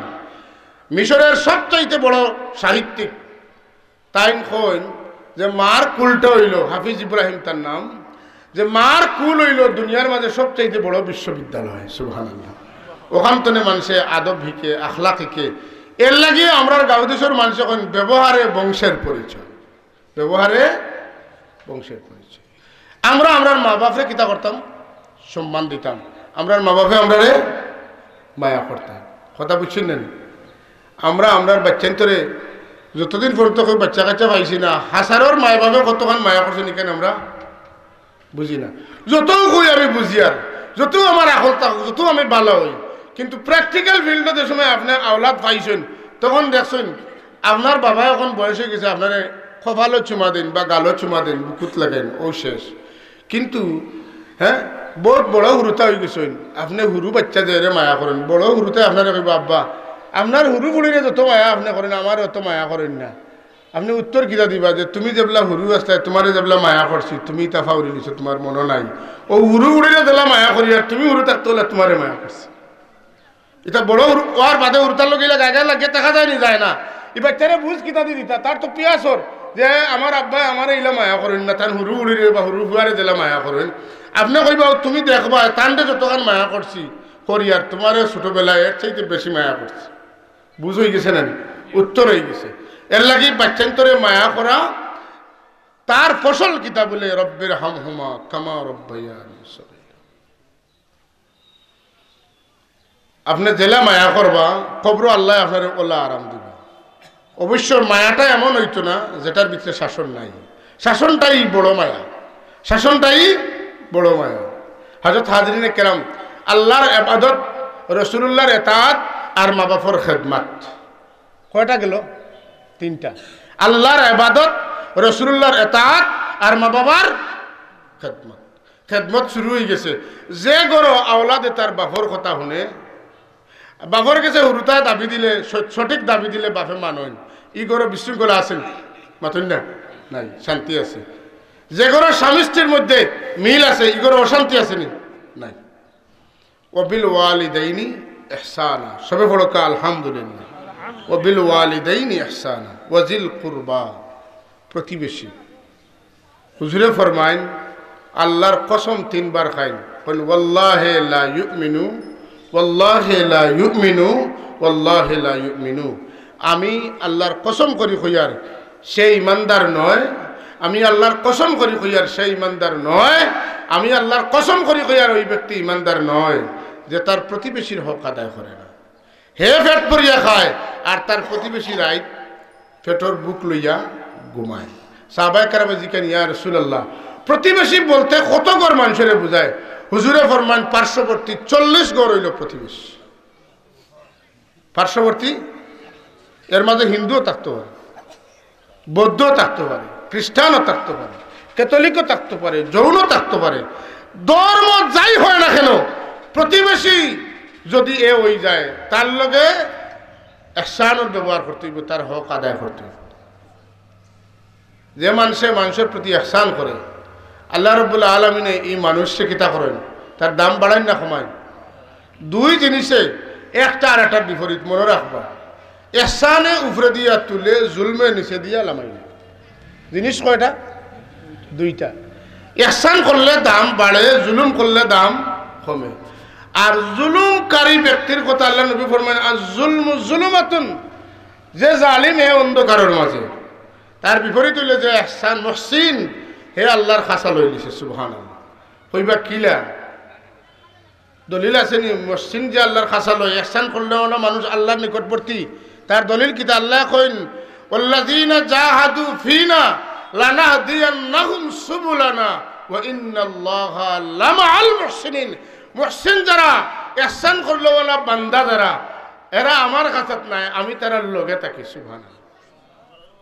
মিশরের সবচাইতে বড় সাহিত্যিক তাইন কইন যে মার কুলটা হইল হাফিজ ইব্রাহিম তার নাম, যে মার কুল হইল দুনিয়ার মাঝে সবচাইতে বড় বিশ্ববিদ্যালয়। সুবহানাল্লাহ। ওখান থেকে মানুষে আদব শিখে, আখলাক শিখে। এর লাগে আমরা গাঁও দেশের মানুষ এখন ব্যবহারে বংশের পরিচয়, ব্যবহারে বংশের পরিচয়। আমরা আমরার মা বাপরে কিতা করতাম, সম্মান দিতাম। আমরার মা বাপে আমরারে মায়া করতাম। কথা বুঝছেন না? আমরা আমরার বাচ্চান্তরে যতদিন পর্যন্ত বাচ্চা কাচ্চা পাইছি না, হাসারোর মায় বাপে কতক্ষণ মায়া করছে নিকেন আমরা বুঝি না। যত কই আমি বুঝি আর যত আমার আখল থাকুক, যত আমি ভালো হই, কিন্তু প্র্যাকটিক্যাল ফিল্ডে যে সময় আপনার আওলাদ পাইছেন তখন দেখছেন আপনার বাবা এখন বয়স হয়ে গেছে, আপনার কপালও চুমা দেন বা গালও চুমা দেন, বুকুত লাগেন, ও শেষ। কিন্তু হ্যাঁ বহুত বড় হুরুতা হয়ে গেছেন, আপনি হুরু বাচ্চা যে মায়া করেন, বড় হুরুতে আপনারা কইব আব্বা আপনার হুরু বুড়িরে যত মায়া আপনি করেন আমার অত মায়া করেন না। আপনি উত্তর কিতা দিবা যে তুমি যেবলা হুরু আসলে তোমার যেবলা মায়া করছি তুমি তাফা উড়ি নিছো, তোমার মনে নাই। ও হুরু বুড়িরে যেলা মায়া করি আর তুমি হুরু থাকতে হলে তোমারে মায়া করছি। এটা বড় হুরু ওর বাদে হুরুতার লোক গায়ে লাগিয়ে দেখা যায় নি, যায় না। এবার তারা বুঝ কিতা দি দিতা তার তো পিয়াসর যে আমার আব্বাই আমার এইলা মায়া করেন না, তার হুরু উড়িরে বা হুরু ফুয়ারে যেলা মায়া করেন। আপনি কইবা তুমি দেখবা তান্ডে যতক্ষণ মায়া করছি করি আর তোমার ছোটবেলায় এর চাইতে বেশি মায়া করছি। বুঝ হয়ে গেছে না? উত্তর হয়ে গেছে। এর লাগি বাচ্চান্তরে মায়া করা তার ফসল কিতা বলে রব্বের হামহুমা কামা রব্বায়ানি সগীরা। আপনি জেলা মায়া করবা কবর আল্লাহ আপনার ওলা আরাম দিবা। অবশ্য মায়াটা এমন হইতো না যেটার ভিতরে শাসন নাই, শাসনটাই বড় মায়া, শাসনটাই বড় মায়া। হযরত হাজরিনে কেরাম, আল্লাহর ইবাদত, রাসূলুল্লাহর ইতাআত আর মা বাবার খেদমত। কয়টা গেল? তিনটা। আল্লাহর ইবাদত, রাসূলুল্লাহর ইতাআত আর মা বাবার খেদমত। খেদমত শুরু হয়ে গেছে। যে গরো আওলাদে তার বাপর কথা শুনে, বাপর কাছে হুরুতা দাবি দিলে, সঠিক দাবি দিলে বাপে মানন, ই গরো বিশৃঙ্খলা আছেন মাতুন না? নাই, শান্তি আছে। যে গরো স্বামী স্ত্রীর মধ্যে মিল আছে, ই গরো অশান্তি আছে নি? নাই। ওয়াবিল ওয়ালিদাইনি ইহসানা, সবে বড় কা আলহামদুলিল্লাহ। ওয়াবিল ওয়ালিদাইনি ইহসানা ওয়াজিল কুরবা, প্রতিবেশী। হুজুরে ফরমাইন আল্লাহর কসম তিনবার খাইন, ওয়াল্লাহি লা ইউমিনু ওয়াল্লাহি লা ইউমিনু ওয়াল্লাহি লা ইউমিনু। আমি আল্লাহর কসম করি কইয়ার সে ইমানদার নয়, আমি আল্লাহর কসম করি কইয়ার সে ইমানদার নয়, আমি আল্লাহর কসম করি কইয়ার ওই ব্যক্তি ইমানদার নয় যে তার প্রতিবেশীর হক আদায় করে না। হে পেট ভরিয়া খায় আর তার প্রতিবেশী রাইত পেটর বুক লইয়া ঘুমায়। সাহাবায়ে কেরাম জিজ্ঞাসা ইয়া রাসূলুল্লাহ, প্রতিবেশী বলতে কত ঘর মানুষের বুঝায়? হুজুরে ফরমান পার্শ্ববর্তী 40 গড় হইল প্রতিবেশী। পার্শ্ববর্তী এর মাঝে হিন্দুও থাকতে পারে, বৌদ্ধও থাকতে পারে, খ্রিস্টানও থাকতে পারে, ক্যাথলিকও থাকতে পারে, জৈনও থাকতে পারে। ধর্ম যাই হয় না কেন, প্রতিবেশী যদি এ হয়ে যায় তার লগে ইহসানের ব্যবহার করতে হইব, তার হক আদায় করতে হইব। যে মানুষের প্রতি ইহসান করে, আল্লাহ রাব্বুল আলামিনে এই মানুষকে কিতা করেন, তার দাম বাড়ায় না কমায়। দুই জিনিসে একটা আর একটার বিপরীত, মনে রাখবা। ইহসানে উপরে দিয়া তুলে, জুলমে নিচে দিয়া লামাই। জিনিস কয়টা? দুইটা। ইহসান করলে দাম বাড়ে, জুলুম করলে দাম কমে। আর জুলুমকারী ব্যক্তির কথা আল্লাহ নবী ফরমান, আর জুলমু জুলুমাতুন, যে জালিম হে অন্ধকারের মাঝে। তার বিপরীত হইলে যে ইহসান মুহসিন, হে আল্লাহর খাসা লই লিছে। সুবহানাল্লাহ। কইবা কিলা দলিল আছে নি? মুহসিন যে আল্লাহর খাসা লয়, ইহসান করলে না মানুষ আল্লাহর নিকটবর্তী। তার দলিল কিতা? আল্লাহ কইন, ওয়াল্লাযীনা জাহাদু ফিনা লানাহদিয়ান্নাহুম সুবুলানা ওয়া ইন্নাল্লাহা লামাআল মুহসিনিন। মুহসিন যারা, ইহসান করলে ওয়ালা বান্দা যারা, এরা আমার কাছত নাই, আমি তার লগে থাকি। সুবহানাল্লাহ।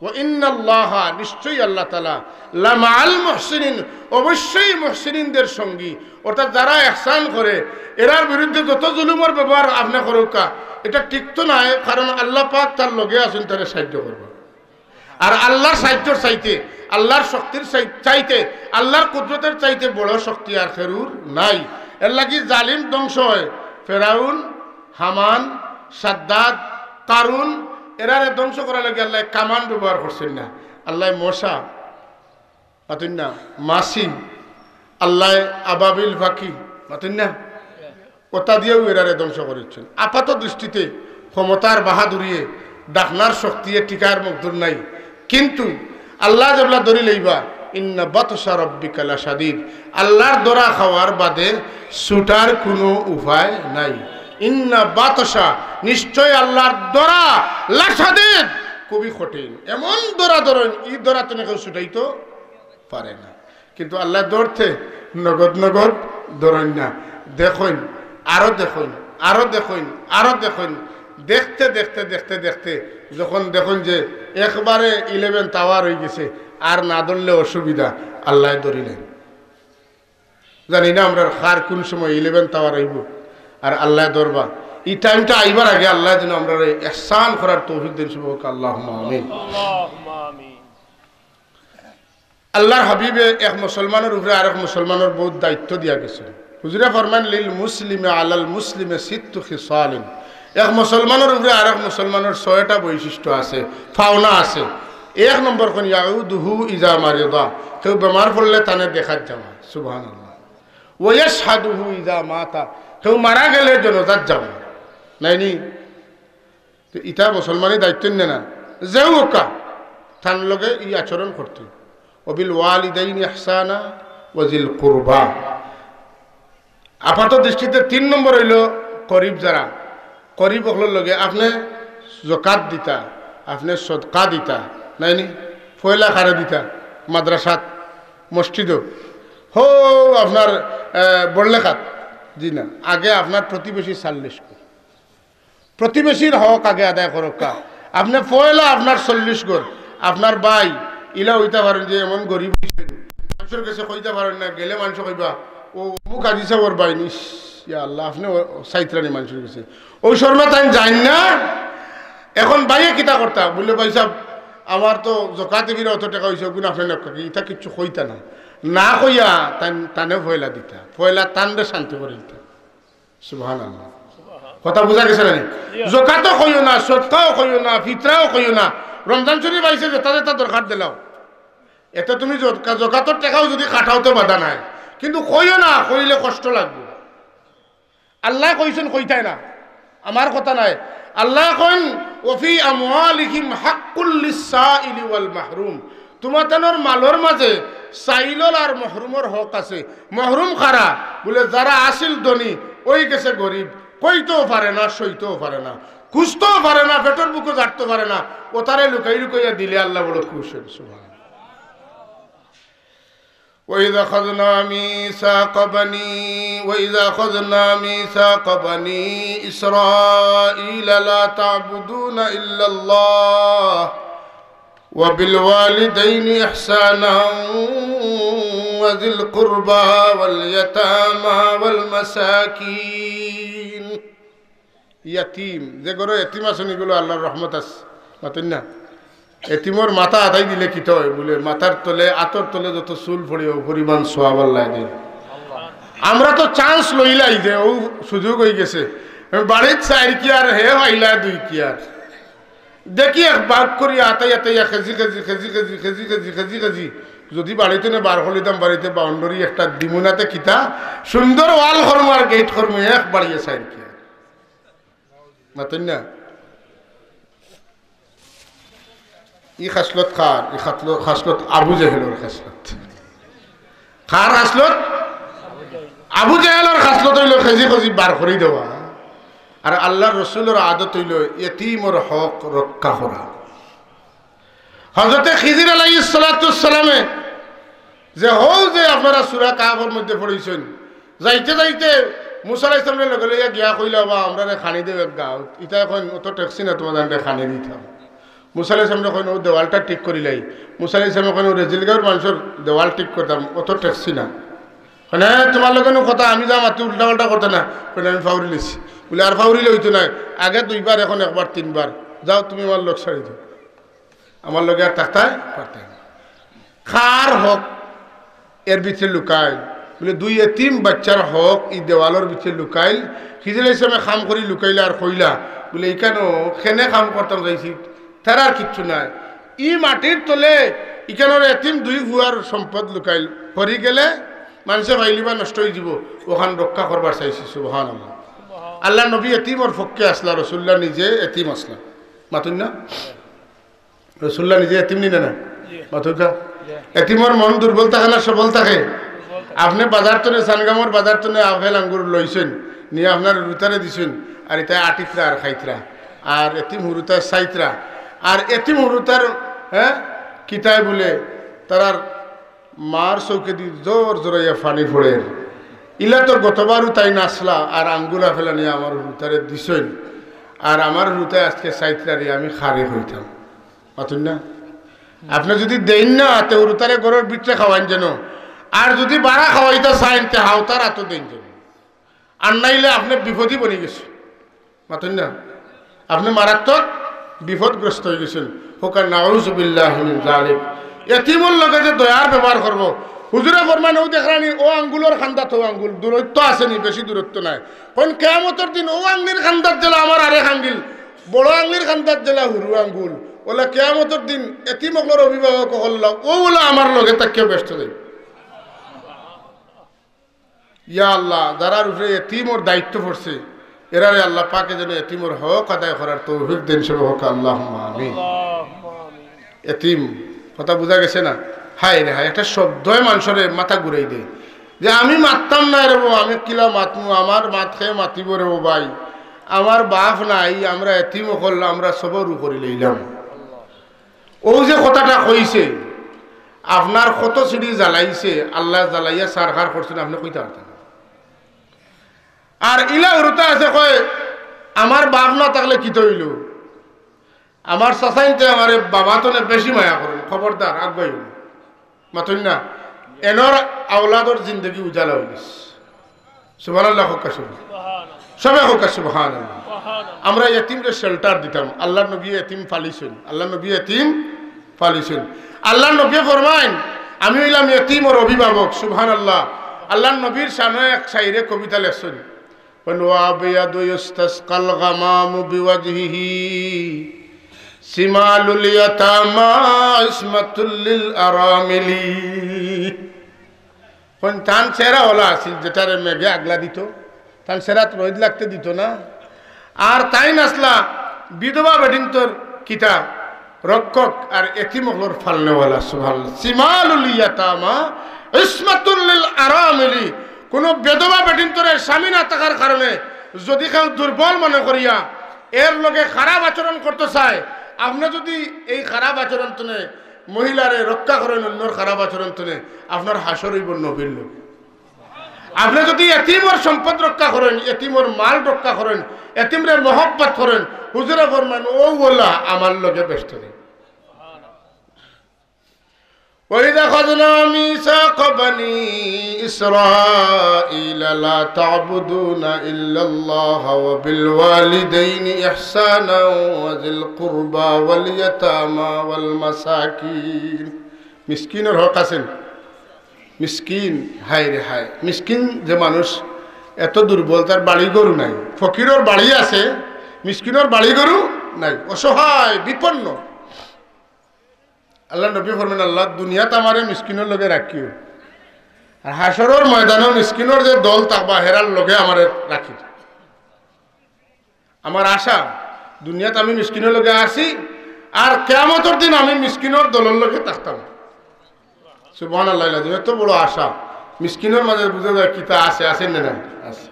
ওয়া ইন্নাল্লাহা, নিশ্চয়ই আল্লাহ তাআলা, লামাআল মুহসিনিন, অবশ্যই মুহসিনিনদের সঙ্গী। অর্থাৎ যারা ইহসান করে, এরার বিরুদ্ধে যত জুলুমের ব্যবহার আপনি করুকা, এটা ঠিক তো নয়। কারণ আল্লাহ পাক তার লগে আছেন, তারা সাহায্য করবে। আর আল্লাহর সাহায্যের চাইতে, আল্লাহর শক্তির চাইতে, আল্লাহর কুদরতের চাইতে বড় শক্তি আর খেরুর নাই। এর লাগি জালিম ধ্বংস হয়। ফেরাউন, হামান, সাদ্দাদ, কারুন, এরারে ধ্বংস করার লাগে আল্লাহ কামান ব্যবহার করছেন না। আল্লাহ মশা মাতুন না, মাসি, আল্লাহ আবাবিল ফাঁকি মাতুন না, ওটা দিয়েও এরারে ধ্বংস করেছেন। আপাত দৃষ্টিতে ক্ষমতার বাহাদুরিয়ে, ডাকনার শক্তিয়ে টিকার মকদুর নাই। কিন্তু আল্লাহ যেগুলা ধরি লইবা, ইন্না বাতশা রাব্বিকা লাশাদীদ, আল্লাহর দরা খাওয়ার বাদে ছুটার কোনো উপায় নাই। ইন্না বাতশা, নিশ্চয় আল্লাহর দরা, লাশাদীদ, খুবই কঠিন। এমন দরা ধরেন, এই দরা তো কেউ ছুটাইতে পারে না। কিন্তু আল্লাহ ধরতে নগদ নগদ ধরেন না। দেখুন, আরো দেখুন, আরো দেখুন, আরো দেখুন। দেখতে দেখতে দেখতে দেখতে যখন দেখুন যে একবারে 11 টাওয়ার হয়ে গেছে, আর না ধরলে অসুবিধা, আল্লাহ ধরিলেন। জানি না আমরা কার কোন সময় 11 টাওয়ার হইব আর আল্লাহ ধরবা। এই টাইমটা আইবার আগে আল্লাহ যেন আমরা ইহসান করার তৌফিক দেন। সুবহানাল্লাহ, আল্লাহুম্মা আমিন। আল্লাহর হাবিবে এক মুসলমানের উপরে আরেক মুসলমানের বহুত দায়িত্ব দিয়া গেছে। হুজুরে ফরমান, লিল মুসলিমে আলাল মুসলিমে সিত্তু খিসালিন। এক মুসলমানের উপরে আরেক মুসলমানের 6টা বৈশিষ্ট্য আছে, ফাওনা আছে। 1 নম্বর কোন, ইয়াউদুহু ইজা মারিদা, কেউ বেমার পড়লে তানে দেখাত যাওয়া। সুবহানাল্লাহ। ওয়া ইয়াশহাদুহু ইজা মাতা, কেউ মারা গেলে জনাজাত যাওয়া। নাইনি তো ইটা মুসলমানের দায়িত্ব না, যেও ওকা তার লগে ই আচরণ করতে। ওবিল ওয়ালিদাইনি ইহসানা ওয়াজিল কুরবা। আপাত দৃষ্টিতে 3 নম্বর হইল গরিব যারা, গরিব হলোর লগে আপনি জকাত দিতা, আপনি সদকা দিতা। নাইনি পয়লা খারে দিতা, মাদ্রাসাত, মসজিদও, হো আপনার বড়লেখাত। জি না, আগে আপনার প্রতিবেশী 40 ঘর, প্রতিবেশীর হক আগে আদায় করোকা। আপনি পয়লা আপনার 40 ঘর, আপনার ভাই ইলা হইতে পারেন যে এমন গরিব মানুষের কাছে কইতে পারেন না, গেলে মানুষ কইবা ও মুখ আজিছে ওর বাই নিস, ইয়া আল্লাহ আপনি সাইত্রানি মানুষের কাছে ওই শর্মা তাই যাই না। এখন বাইয়ে কিতা করতা বললে, ভাই সাহেব আমার তো জকাতে ফিরে অত টাকা হয়েছে, গুণ আপনি নাকি ইটা কিচ্ছু কইতা না, না কইয়া তানে পয়লা দিতা, পয়লা টানরে শান্তি করে দিতা। সুবহানাল্লাহ। কথা বোঝা গেছে না? জকাতও কইও না, সদকাও কইও না, ফিতরাও কইও না। রমজান শরীফ আইছে যেটা যেটা দরকার দিলাও, এতে তুমি জকাতর টাকাও যদি কাটাওতে বাধা নাই, কিন্তু কইও না, কইলে কষ্ট লাগবে। আল্লাহ কইছেন কইতাই না, আমার কথা নাই। আল্লাহ কইন ওফি আমওয়ালিহিম হাক্কুল লিসাইলি ওয়াল মাহরুম, তোমাদের মালর মাঝে সাইলল আর মহরুমর হক আছে। মহরুম খারা বলে যারা আসিল ধনী, ওই গেছে গরিব, কইতেও পারে না, সইতেও পারে না, খুঁজতেও পারে না, পেটের বুকে জাটতে পারে না, ও তারে লুকাই লুকাইয়া দিলে আল্লাহ বড় খুশ। وإذا أخذنا ميثاق بني إسرائيل لا تعبدون إلا الله وبالوالدين إحسانا وذي القربى واليتامى والمساكين يتيم যে গরো এতিম আসনি গুলো আল্লাহর রহমত আছে মাতেন না এতিমর মাথা আদাই দিলে কি হয় বলে মাথার তলে আতর তলে যত চুল পড়িও পরিমাণ সোয়াব আল্লাহ দেয় আমরা তো চান্স লইলাই যে ও সুযোগ হয়ে গেছে বাড়ির চার কি আর হে হইলা দুই কি আর দেখি এক বাঘ করি আতাই আতাইয়া খেজি খেজি খেজি খেজি খেজি খেজি খেজি খেজি যদি বাড়িতে না বার হলিতাম বাড়িতে বাউন্ডারি একটা দিমুনাতে কিতা সুন্দর ওয়াল হরম আর গেট হরম এক বাড়িয়ে চার কি আর মাতেন না ই খাসলত খার ই খাসলত আবু জেহেলের খাসলত খার খাসলত আবু জেহেলের খাসলত হইল খেজি খেজি বার করে দেওয়া আর আল্লাহর রসুলের আদত হইল ইতিমর হক রক্ষা করা হযরতে খিজির আলাইহিস সালাতুস সালামে যে হও যে আপনারা সূরা কাহফের মধ্যে পড়িছেন যাইতে যাইতে মুসা আলাইহিস সালামের লগে লইয়া গিয়া কইলা বা আমরা খানি দেব এক গাঁও ইটা এখন অত ট্যাক্সি না তোমাদের খানি দিতাম মুসা আলাইহিস সালাম যখন ও দেওয়ালটা ঠিক করিলাই মুসা আলাইহিস সালাম যখন রেজিলগাঁওর মানুষের দেওয়াল ঠিক করতাম অত ট্যাক্সি না মানে তোমার লগে কথা আমি যা মাতি উল্টা পাল্টা করতে না আমি ফাউরি লিছি বলে আর ফাউরিলে হইতো না আগে দুইবার এখন একবার তিনবার যাও তুমি আমার লোক ছাড়ি দাও আমার লগে আর থাকতাই পারতাই খার হক এর ভিতরে লুকাই বলে দুই এতিম বাচ্চার হক এই দেওয়ালের ভিতরে লুকাইল খিজির হিসাবে খাম করি লুকাইলা আর কইলা বলে এইখানেও খেনে খাম করতাম যাইছি তার আর কিচ্ছু নাই ই মাটির তলে ইখানোর এতিম দুই ভুয়ার সম্পদ লুকাইল পরি গেলে মানুষে ভাইলিবা নষ্ট হয়ে যাব ওখান রক্ষা করবার চাইছি সুবহানাল্লাহ আল্লাহ নবী এতিমর পক্ষে আসলা রসুল্লাহ নিজে এতিম আসলা মাতুন না রসুল্লাহ নিজে এতিম নিলে না মাতুকা এতিমর মন দুর্বল থাকে না সবল থাকে আপনি বাজার তনে সানগামর বাজার তনে আপেল আঙ্গুর লইছেন নিয়ে আপনার রুতারে দিছেন আর এটা আটিতরা আর খাইতরা আর এতিম হুরুতার সাইতরা আর এতিম হুরুতার হ্যাঁ কিতায় বলে তারার মার চৌকে দি জোর জোরাইয়া ফানি ফোড়ে ইলা তোর গতবারও তাই নাচলা আর আঙ্গুলা ফেলা নিয়ে আমার রুতারে দিছেন আর আমার রুতায় আজকে সাইতরারি আমি খারে হইতাম পাতুন না আপনি যদি দেন না তে রুতারে গরুর বিটে খাওয়ান যেন আর যদি বাড়া খাওয়াইতে চাইন তে হাওতার এত দেন যেন আর নাইলে আপনি বিপদই বনে গেছে পাতুন না আপনি মারাত্মক বিপদগ্রস্ত হয়ে গেছেন হোকা নাউজুবিল্লাহি মিন যালিক এতিমর লগে যে দয়ার ব্যবহার করব হুজুরে ফরমানে ও দেখরানি ও আঙ্গুলের খান্দাত ও আঙ্গুল দূরত্ব আসেনি বেশি দূরত্ব নাই কোন কিয়ামতের দিন ও আঙ্গুলের খান্দাত জেলা আমার আরেক আঙ্গুল বড় আঙ্গুলের খান্দাত জেলা হুরু আঙ্গুল ওলা কিয়ামতের দিন এতিমকলের অভিভাবক হল ও বলে আমার লগে তাকে ব্যস্ত দেয় ইয়া আল্লাহ যারা উপরে এতিমর দায়িত্ব পড়ছে এরারে আল্লাহ পাকে যেন এতিমর হক আদায় করার তৌফিক দেন সব হোক আল্লাহুম্মা আমিন এতিম কথা বোঝা গেছে না হায় রে হায় একটা শব্দই মানুষের মাথা ঘুরাই দেয় যে আমি মারতাম না রে বউ আমি কিলা মাতমু আমার মাত খেয়ে মাতিব রে বউ ভাই আমার বাপ নাই আমরা এতিম হল আমরা সবর উপরে লইলাম ও যে কথাটা কইছে আপনার কত সিঁড়ি জ্বালাইছে আল্লাহ জ্বালাইয়া সারখার করছেন আপনি কইতে পারতেন আর ইলা উরুতা আছে কয় আমার বাপ না থাকলে কি তৈল আমার চাচাইতে আমার বাবা তো বেশি মায়া করেন খবরদার আগবাই মাথুন না এনর আওলাদর জিন্দগি উজালা হয়ে গেছে সুবহানাল্লাহ হোকা সবে হোকা সুবহানাল্লাহ আমরা এতিমরে শেল্টার দিতাম আল্লাহ নবী এতিম ফালিছেন আল্লাহ নবী এতিম ফালিছেন আল্লাহ নবী ফরমাইন আমি হইলাম এতিমর অভিভাবক সুবহানাল্লাহ আল্লাহ নবীর শানে এক শাইরে কবিতা লেখছেন ওয়াবিয়াদু ইস্তাসকাল গামামু বিওয়াজহিহি সিমালুল ইয়াতামা ইসমাতুল লিল আরামিলি কোন তান চেহারা হলা আছিল যেটারে মেঘে আগলা দিত তান সেরাত রোদ লাগতে দিত না আর তাই নাসলা বিধবা বেডিন্তর কিতা রক্ষক আর এতিমগুলোর ফালনেওয়ালা সুবহানাল্লাহ সিমালুল ইয়াতামা ইসমাতুল লিল আরামিলি কোন বিধবা বেডিন্তরের স্বামী না থাকার কারণে যদি কেউ দুর্বল মনে করিয়া এর লগে খারাপ আচরণ করতে চায় আপনি যদি এই খারাপ আচরণ তুলে মহিলারে রক্ষা করেন অন্যর খারাপ আচরণ তুলে আপনার হাসর হইব নবীর লোক। আপনি যদি এতিমর সম্পদ রক্ষা করেন, এতিমর মাল রক্ষা করেন, এতিমরে মহব্বত করেন, হুজুরে ফরমান ও বলা আমার লগে ব্যস্ত নেই। وَإِذَا أَخَذْنَا مِيثَاقَ بَنِي إِسْرَائِيلَ لَا تَعْبُدُونَ إِلَّا اللَّهَ وَبِالْوَالِدَيْنِ إِحْسَانًا وَذِي الْقُرْبَى وَالْيَتَامَى وَالْمَسَاكِينِ মিসকিনের হক আছেন। মিসকিন হায় রে হায়, মিসকিন যে মানুষ এত দুর্বল, তার বাড়ি গরু নাই। ফকিরের বাড়ি আছে, মিসকিনের বাড়ি গরু নাই, অসহায় বিপন্ন। আল্লাহ নবী ফরমান আল্লাহ দুনিয়াত আমারে মিসকিনের লগে রাখিও, আর হাসরের ময়দানেও মিসকিনের যে দল থাকবা হেরার লগে আমারে রাখি। আমার আশা দুনিয়াত আমি মিসকিনের লগে আসি, আর কিয়ামতের দিন আমি মিসকিনের দলের লগে থাকতাম। সুবহানাল্লাহ, এত বড় আশা মিসকিনের মাঝে বুঝে যায় কিতা আছে, আছেন না নাই আছে।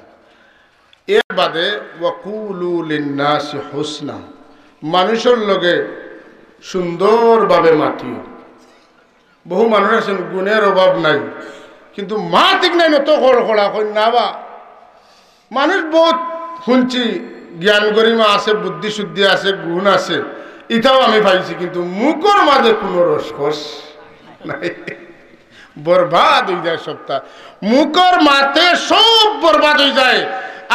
এর বাদে ওয়াকুলু লিন্নাসি হুসনা, মানুষের লগে সুন্দরভাবে মাতিও। বহু মানুষ আছেন গুণের অভাব নাই, কিন্তু মা ঠিক নাই নত খড়া কই না বা। মানুষ বহুত শুনছি জ্ঞান গরিমা আছে, বুদ্ধি শুদ্ধি আছে, গুণ আছে, এটাও আমি পাইছি, কিন্তু মুখর মাঝে কোনো রসকস নাই। বরবাদ হয়ে যায় সপ্তাহ, মুখর মাতে সব বরবাদ হয়ে যায়।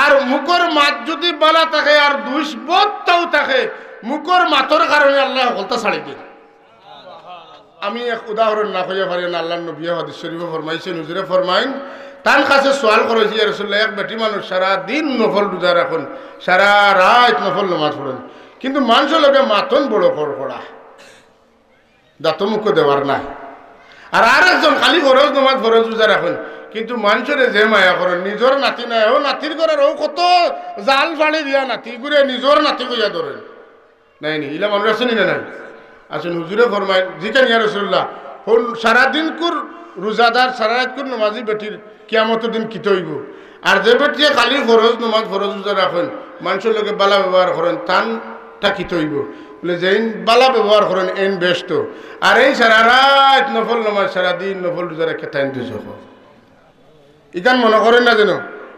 আর মুখর মাত যদি বালা থাকে আর দুষ্বোধটাও থাকে, মুখর মাতর কারণে আল্লাহ হলতা ছাড়ি দিন। আমি এক উদাহরণ না কইয়া পারি না, আল্লাহ নবী হাদিস শরীফে ফরমাইছেন, হুজুরে ফরমাইন তার কাছে সোয়াল করেছি ইয়া রাসূলুল্লাহ, এক বেটি মানুষ সারা দিন নফল রোজা রাখুন, সারা রাত নফল নামাজ পড়েন, কিন্তু মানুষের লোকে মাতন বড় খড়খড়া, দাঁত মুখ দেওয়ার নাই। আর আরেকজন খালি ফরজ নামাজ ফরজ রোজা রাখুন, কিন্তু মানুষের যে মায়া করেন, নিজের নাতি নাই, ও নাতির ঘরের ও কত জাল ফাড়ি দিয়া নাতি ঘুরে নিজের নাতি কইয়া ধরেন নাই নি। ইলা মানুষ আছেন না নাই? আসেন হুজুরে ফরমায় জিকেন ইয়া রাসূলুল্লাহ, সারাদিন কুর রোজাদার সারা রাত কুর নামাজি বেটির কিয়ামতের দিন কিতে হইব। আর যে বেটিয়ে খালি ফরজ নামাজ ফরজ রোজা রাখেন, মানুষের লোকে বালা ব্যবহার করেন, তানটা কিতে হইব বলে যে বালা ব্যবহার করেন এন ব্যস্ত, আর এই সারা রাত নফল নামাজ সারাদিন নফল রোজা রেখে তাইন দুজক। ইখান মনে করেন না যেন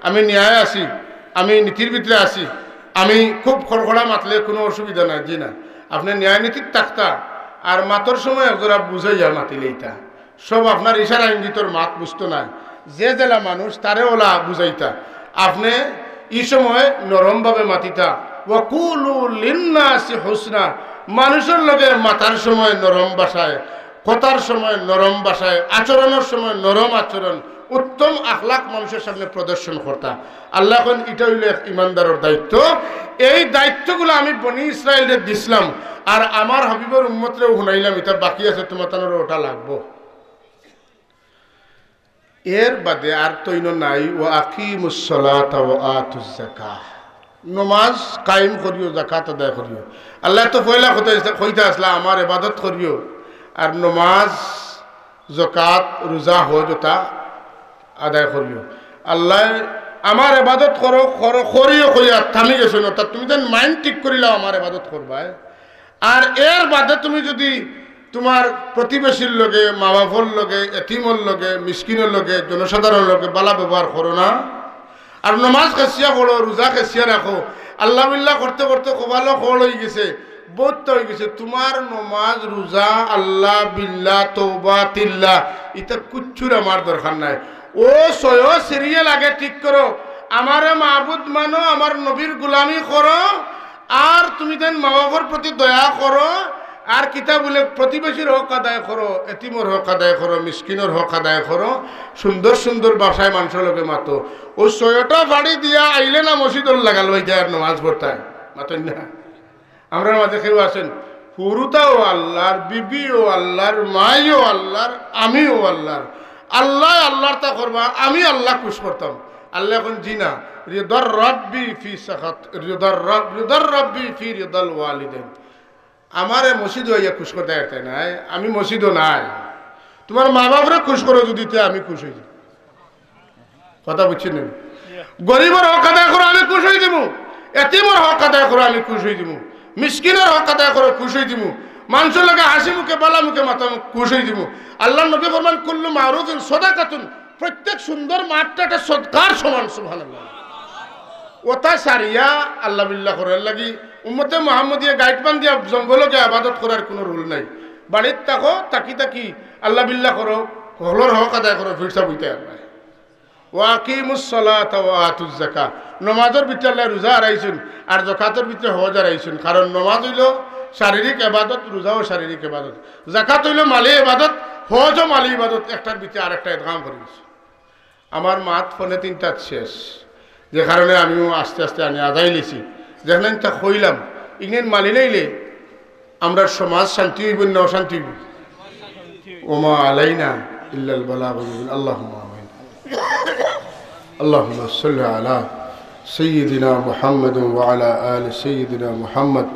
আমি ন্যায় আছি, আমি নীতির ভিতরে আছি, আমি খুব খড়খড়া মাতলে কোনো অসুবিধা নাই। জি না, আপনি ন্যায় নীতির থাকতা আর মাতর সময় একজোড়া বুঝাইয়া মাতিলে ইটা সব আপনার ইশারা ইঙ্গিতর মাত বুঝতো না। যে জেলা মানুষ তারে ওলা বুঝাইতা, আপনি এই সময় নরমভাবে মাতিতা। ওয়াকুলু লিন্নাসি হুসনা, মানুষের লগে মাতার সময় নরম ভাষায়, কথার সময় নরম ভাষায়, আচরণের সময় নরম আচরণ, উত্তম আখলাক মানুষের সামনে প্রদর্শন করতা। আল্লাহ এখন এটা হইল এক ইমানদারের দায়িত্ব। এই দায়িত্বগুলো আমি বনি ইসরায়েলের দিছিলাম, আর আমার হাবিবের উম্মতরেও শুনাইলাম, এটা বাকি আছে, তোমার তানোর ওটা লাগবো। এর বাদে আর তৈন নাই। ও আকিমুস সালাতা ওয়া আতুজ যাকাহ, নমাজ কায়েম করিও, যাকাত আদায় করিও। আল্লাহ তো পয়লা কইতে আসলা আমার ইবাদত করিও, আর নমাজ যাকাত রোজা হজ ওটা আদায় করিও। আল্লাহ আমার ইবাদত করো করিও কইয়া থামি গেছো না, তা তুমি যেন মাইন্ড ঠিক করিলাও আমার ইবাদত করবা। আর এর বাদে তুমি যদি তোমার প্রতিবেশীর লগে, মা বাপর লগে, এতিমর লগে, মিসকিনের লগে, জনসাধারণের লগে বালা ব্যবহার করো না, আর নমাজ খেসিয়া পড়ো, রোজা খেসিয়া রাখো, আল্লাহ বিল্লাহ করতে করতে কবালো খোল হয়ে গেছে, বহুত হয়ে গেছে, তোমার নমাজ রোজা আল্লাহ বিল্লাহ তওবা তিল্লাহ এটা কুচ্ছুর আমার দরকার নাই। ও সয় সিরিয়াল আগে ঠিক করো, আমারে মাহবুদ মানো, আমার নবীর গুলামি করো, আর তুমি দেন মা বাবার প্রতি দয়া করো, আর কিতা বলে প্রতিবেশীর হক আদায় করো, এতিমর হক আদায় করো, মিসকিনের হক আদায় করো, সুন্দর সুন্দর বাসায় মানুষের লোকে মাতো। ও সয়টা বাড়ি দিয়া আইলে না মসজিদর লাগাল হয়ে যায় আর নামাজ পড়তায় মাতেন না। আমরা মাঝে কেউ আছেন পুরুতাও আল্লাহর, বিবিও আল্লাহর, মাইও আল্লাহর, আমিও আল্লাহর, আল্লাহ আল্লাহর তা করবা, আমি আল্লাহ খুশ করতাম। আল্লাহ এখন জি না, রিদার রাব্বি ফি সাখাত, রিদার রাব্বি ফি রিদাল ওয়ালিদাইন। আমারে মসজিদ হইয়া খুশ করতে একটা নাই, আমি মসজিদও নাই, তোমার মা বাপরে খুশ করো যদি তে আমি খুশ হয়ে যাব। কথা বুঝছেন? গরিবের হক আদায় করো আমি খুশ হয়ে যাব, এতিমের হক আদায় করো আমি খুশ হয়ে যাব, মিসকিনের হক আদায় করো খুশ হয়ে যাব, মানুষের লগে হাসি মুখে বালা মুখে মাথা খুশ হয়ে দিব। আল্লাহ নবী ফরমান কুল্লু মারুফিন সাদাকাতুন, প্রত্যেক সুন্দর মাঠটা একটা সদকার সমান। সুবহানাল্লাহ। ওটা সারিয়া আল্লাহ বিল্লাহ করার লাগি উম্মতে মুহাম্মদিয়া গাইডবান দিয়া জঙ্গলকে আবাদত করার কোনো রুল নাই। বাড়ির থাকো তাকি তাকি আল্লাহ বিল্লাহ করো, হলর হক আদায় করো, ফিরসা বইতে আসবে। ওয়াকিমুস সালাতা ওয়া আতুজ যাকাত, নমাজের ভিতরে আল্লাহ রোজা হারাইছেন আর যাকাতের ভিতরে হজ হারাইছেন। কারণ নমাজ হইল শারীরিক ইবাদত, রোজাও শারীরিক ইবাদত, যাকাত হইল মালি ইবাদত, হজও মালি ইবাদত, একটার ভিতরে আরেকটা ইদগাম করে দিয়েছে। আমার মাত ফোনে 3টা শেষ, যে কারণে আমিও আস্তে আস্তে আনি আদায় লিছি। যেখানে তা কইলাম ইংরেজ মালি নাইলে আমরা সমাজ শান্তি হইব না অশান্তি হইব? ওমা আলাইনা ইল্লাল বালাগুল মুবিন। আল্লাহুম্মা আমিন। আল্লাহুম্মা সাল্লি আলা সাইয়্যিদিনা মুহাম্মাদিন ওয়া আলা আলি সাইয়্যিদিনা মুহাম্মদ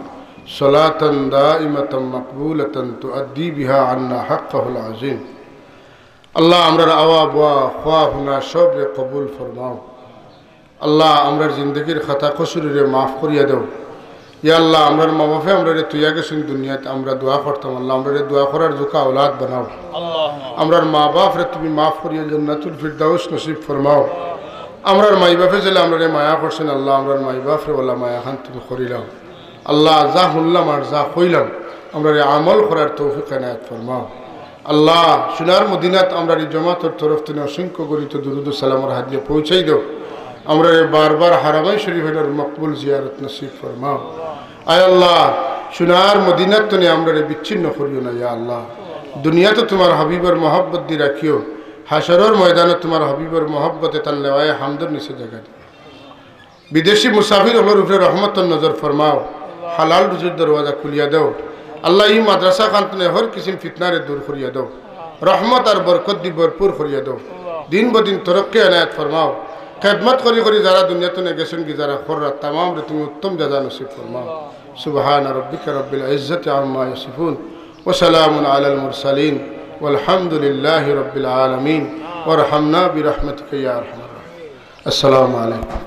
সালাতান দাইমাতান মাকবুলাতান তুআদ্দি বিহা আন্না হাক্কাহুল আযীম। আল্লাহ আমরার আওয়াব ওয়া খওয়াফনা সবরে কবুল ফরমাও। আল্লাহ আমরার জিন্দগির খাতা কসুরে মাফ করিয়া দাও। ইয়া আল্লাহ আমরার মা বাপে আমরারে তুইয়া গেছেন দুনিয়াতে, আমরা দোয়া করতাম আল্লাহ আমরারে দোয়া করার যোগ্য আওলাদ বানাও। আমরার মা বাপরে তুমি মাফ করিয়া জান্নাতুল ফিরদাউস নসিব ফরমাও। আমরার মাই বাপে যেলে আমরারে মায়া করছেন আল্লাহ আমরার মাই বাপরে ওলা মায়া খান তুমি করিলাম। আল্লাহ যা শুনলাম আর যা কইলাম আমরারে আমল করার তৌফিক এনায়েত ফরমাও। আল্লাহ সোনার মদিনাত আমরার এই জমাতের তরফ থেকে অসংখ্য গরিত দুরুদ সালামের হাত দিয়ে পৌঁছাই দাও। আমরা বারবার হারামাই শরীফের মকবুল জিয়ারত নসিব ফরমাও। আয় আল্লাহ সোনার মদিনাত তো আমরা বিচ্ছিন্ন করিও না। ইয়া আল্লাহ দুনিয়াতে তোমার হাবিবের মহব্বত দিয়ে রাখিও, হাসরের ময়দানে তোমার হাবিবের মহব্বতে তার লেওয়ায় হামদের নিচে জায়গা দিও। বিদেশি মুসাফির হলোর উপরে রহমতের নজর ফরমাও, হালাল রুজির দরওয়াজা খুলিয়া দাও। আল্লাহ এই মাদ্রাসা খান্তনে হর কিসিম ফিতনারে দূর করিয়া দাও, রহমত আর বরকত দি ভরপুর করিয়া দাও। দিন বদিন তরক্কি এনায়েত ফরমাও। খেদমত করি করি যারা দুনিয়াতে গেছেন কি যারা খররা তামাম রে তুমি উত্তম জাযা নসিব ফরমাও। সুবহানা রাব্বিকা রাব্বিল ইজ্জাতি আম্মা ইয়াসিফুন ওয়া সালামুন আলাল মুরসালিন ওয়ালহামদুলিল্লাহি রাব্বিল আলামিন ওয়ারহামনা বিরহমাতিকা ইয়া আরহামার রাহিমিন। আসসালামু আলাইকুম।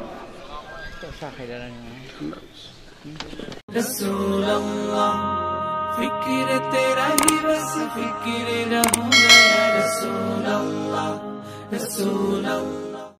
रसूलल्लाह फिक्र तेरा ही बस फिक्र रहूंगा या रसूलल्लाह रसूलल्लाह।